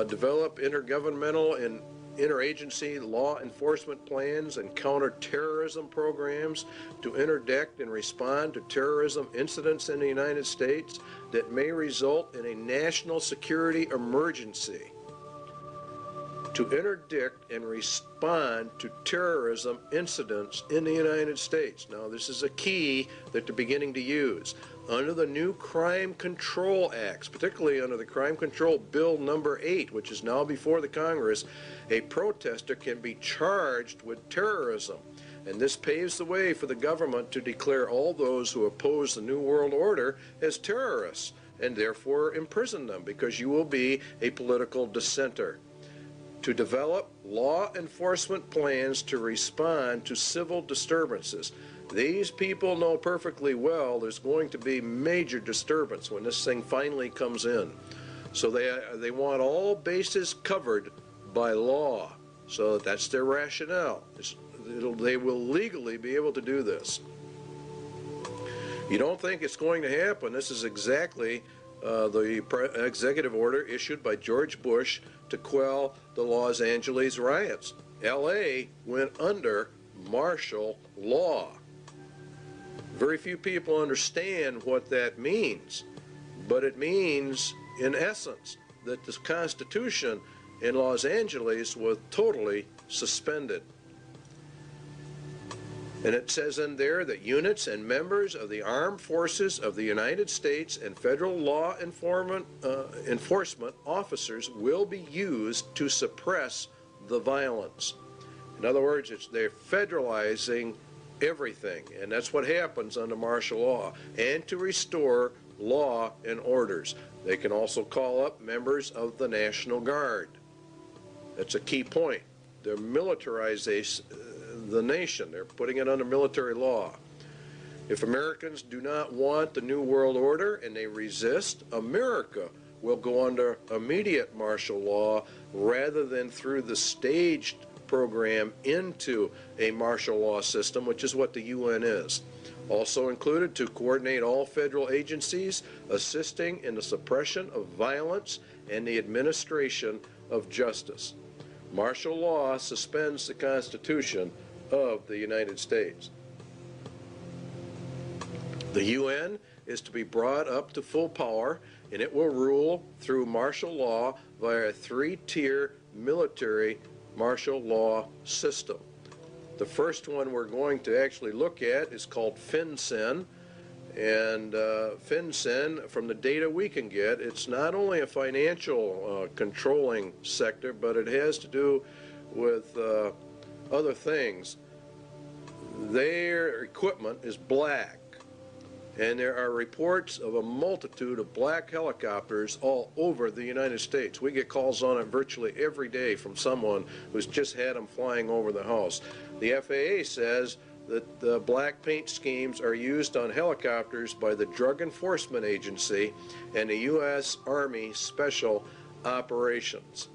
develop intergovernmental and interagency law enforcement plans and counterterrorism programs to interdict and respond to terrorism incidents in the United States that may result in a national security emergency. To interdict and respond to terrorism incidents in the United States. Now, this is a key that they're beginning to use. Under the new Crime Control Acts, particularly under the Crime Control Bill number 8, which is now before the Congress, a protester can be charged with terrorism. And this paves the way for the government to declare all those who oppose the New World Order as terrorists, and therefore imprison them, because you will be a political dissenter. To develop law enforcement plans to respond to civil disturbances. These people know perfectly well there's going to be major disturbance when this thing finally comes in. So they want all bases covered by law. So that's their rationale. They will legally be able to do this. You don't think it's going to happen. This is exactly the executive order issued by George Bush to quell the Los Angeles riots. L.A. went under martial law. Very few people understand what that means, but it means, in essence, that the Constitution in Los Angeles was totally suspended. And it says in there that units and members of the armed forces of the United States and federal law enforcement officers will be used to suppress the violence. In other words, they're federalizing everything, and that's what happens under martial law, and to restore law and orders. They can also call up members of the National Guard. That's a key point. They're militarizing the nation. They're putting it under military law. If Americans do not want the New World Order and they resist, America will go under immediate martial law rather than through the staged program into a martial law system, which is what the UN is. Also included to coordinate all federal agencies assisting in the suppression of violence and the administration of justice. Martial law suspends the Constitution of the United States. The UN is to be brought up to full power, and it will rule through martial law via a three-tier military martial law system. The first one we're going to actually look at is called FinCEN, and FinCEN, from the data we can get, it's not only a financial controlling sector, but it has to do with other things. Their equipment is black, and there are reports of a multitude of black helicopters all over the United States. We get calls on it virtually every day from someone who's just had them flying over the house. The FAA says that the black paint schemes are used on helicopters by the Drug Enforcement Agency and the U.S. Army Special Operations.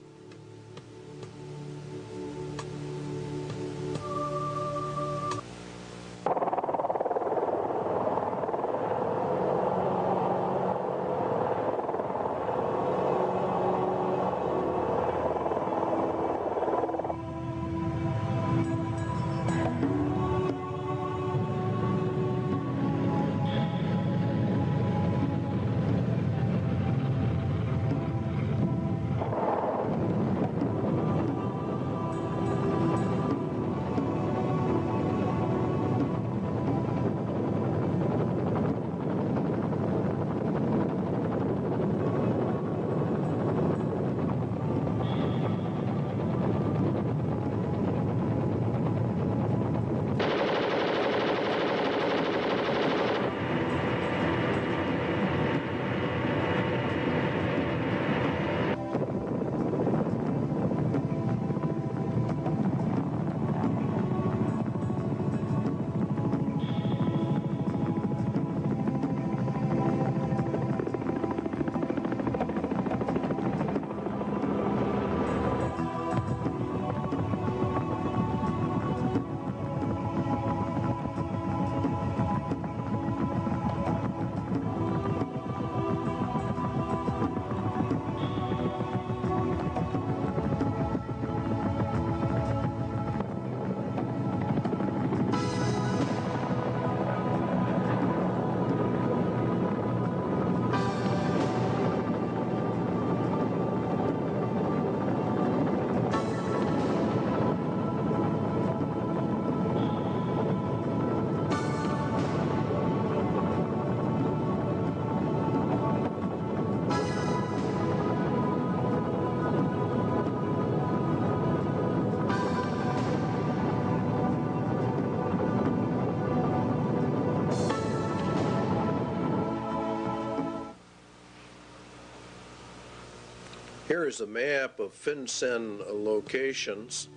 Here is a map of FinCEN locations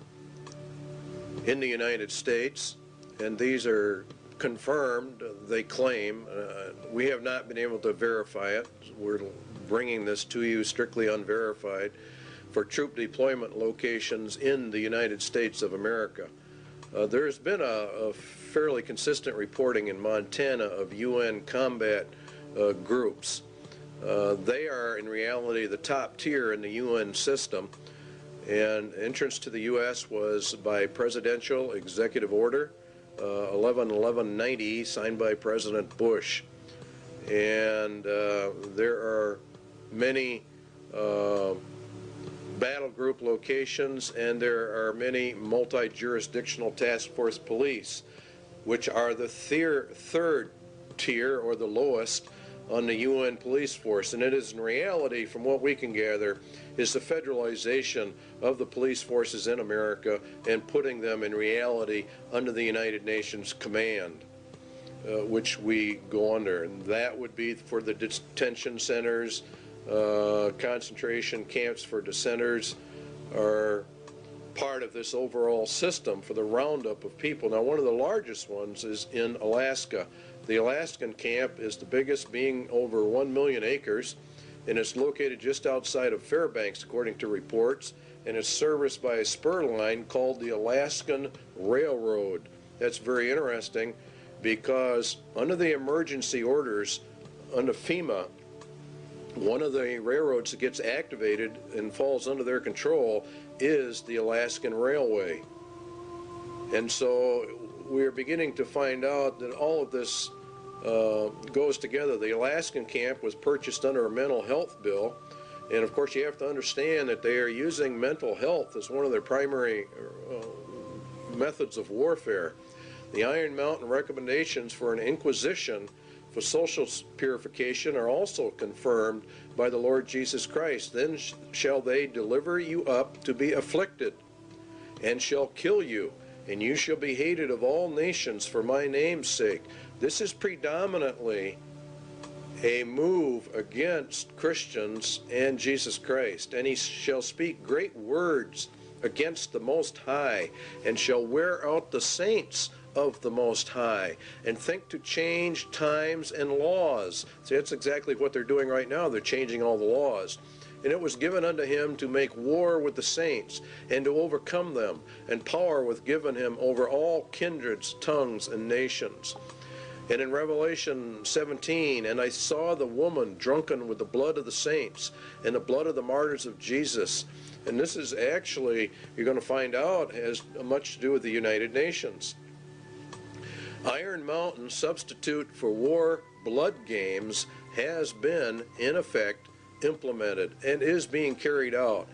in the United States, and these are confirmed, they claim. We have not been able to verify it. We're bringing this to you strictly unverified for troop deployment locations in the United States of America. There's been a fairly consistent reporting in Montana of UN combat groups. They are in reality the top tier in the UN system, and entrance to the U.S. was by presidential executive order 11-11-90, signed by President Bush. And there are many battle group locations, and there are many multi-jurisdictional task force police, which are the third tier, or the lowest, on the UN police force. And it is in reality, from what we can gather, is the federalization of the police forces in America and putting them in reality under the United Nations command, which we go under. And that would be for the detention centers, concentration camps for dissenters are part of this overall system for the roundup of people. Now, one of the largest ones is in Alaska. The Alaskan camp is the biggest, being over 1 million acres, and it's located just outside of Fairbanks, according to reports, and it's serviced by a spur line called the Alaskan Railroad. That's very interesting because under the emergency orders under FEMA, one of the railroads that gets activated and falls under their control is the Alaskan Railway. And so we're beginning to find out that all of this goes together. The Alaskan camp was purchased under a mental health bill, and of course you have to understand that they are using mental health as one of their primary methods of warfare. The Iron Mountain recommendations for an inquisition for social purification are also confirmed by the Lord Jesus Christ. Then shall they deliver you up to be afflicted, and shall kill you, and you shall be hated of all nations for my name's sake. This is predominantly a move against Christians and Jesus Christ. And he shall speak great words against the Most High, and shall wear out the saints of the Most High, and think to change times and laws. See, that's exactly what they're doing right now. They're changing all the laws. And it was given unto him to make war with the saints, and to overcome them, and power was given him over all kindreds, tongues, and nations. And in Revelation 17, and I saw the woman drunken with the blood of the saints, and the blood of the martyrs of Jesus. And this is actually, you're going to find out, has much to do with the United Nations. Iron Mountain substitute for war blood games has been, in effect, implemented and is being carried out.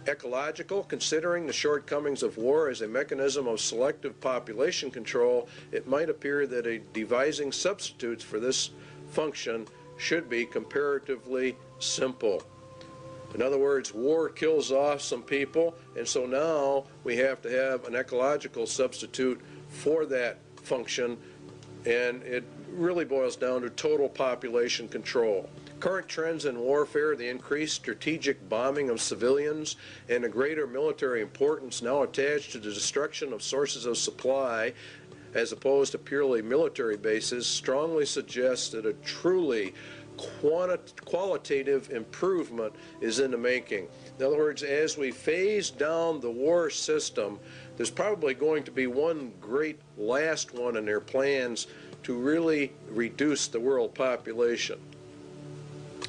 Ecological, considering the shortcomings of war as a mechanism of selective population control, it might appear that devising substitutes for this function should be comparatively simple. In other words, war kills off some people, and so now we have to have an ecological substitute for that function, and it really boils down to total population control. Current trends in warfare, the increased strategic bombing of civilians, and a greater military importance now attached to the destruction of sources of supply as opposed to purely military bases, strongly suggests that a truly qualitative improvement is in the making. In other words, as we phase down the war system, there's probably going to be one great last one in their plans to really reduce the world population.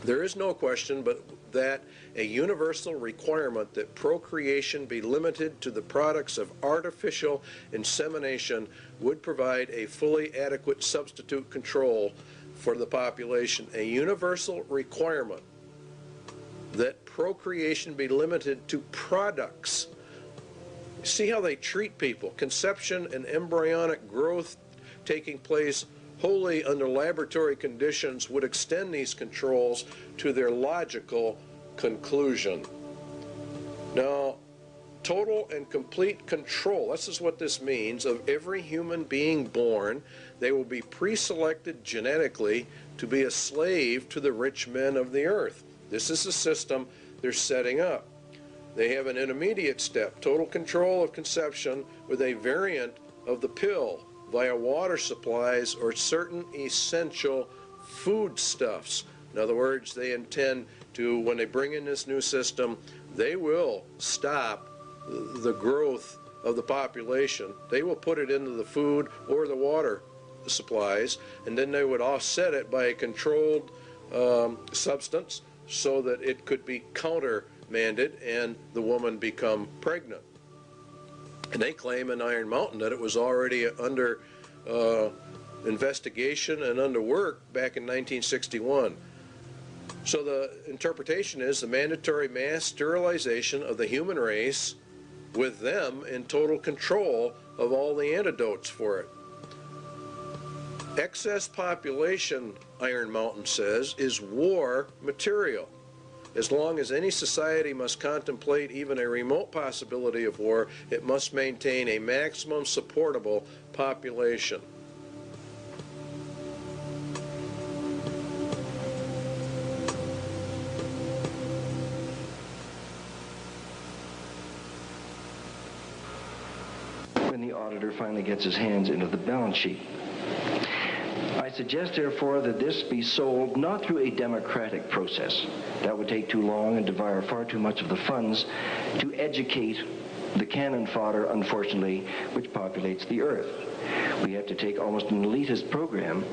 There is no question but that a universal requirement that procreation be limited to the products of artificial insemination would provide a fully adequate substitute control for the population. A universal requirement that procreation be limited to products. See how they treat people. Conception and embryonic growth taking place wholly under laboratory conditions would extend these controls to their logical conclusion. Now, total and complete control, this is what this means, of every human being born. They will be pre-selected genetically to be a slave to the rich men of the earth. This is the system they're setting up. They have an intermediate step, total control of conception with a variant of the pill via water supplies or certain essential foodstuffs. In other words, they intend to, when they bring in this new system, they will stop the growth of the population. They will put it into the food or the water supplies, and then they would offset it by a controlled substance so that it could be countermanded and the woman become pregnant. And they claim in Iron Mountain that it was already under investigation and under work back in 1961. So the interpretation is the mandatory mass sterilization of the human race with them in total control of all the antidotes for it. Excess population, Iron Mountain says, is war material. As long as any society must contemplate even a remote possibility of war, it must maintain a maximum supportable population. When the auditor finally gets his hands into the balance sheet. I suggest, therefore, that this be sold not through a democratic process. That would take too long and devour far too much of the funds to educate the cannon fodder, unfortunately, which populates the earth. We have to take almost an elitist program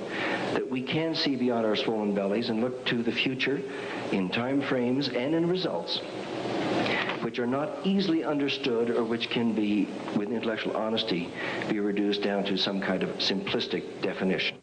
that we can see beyond our swollen bellies and look to the future in time frames and in results which are not easily understood or which can be, with intellectual honesty, be reduced down to some kind of simplistic definition.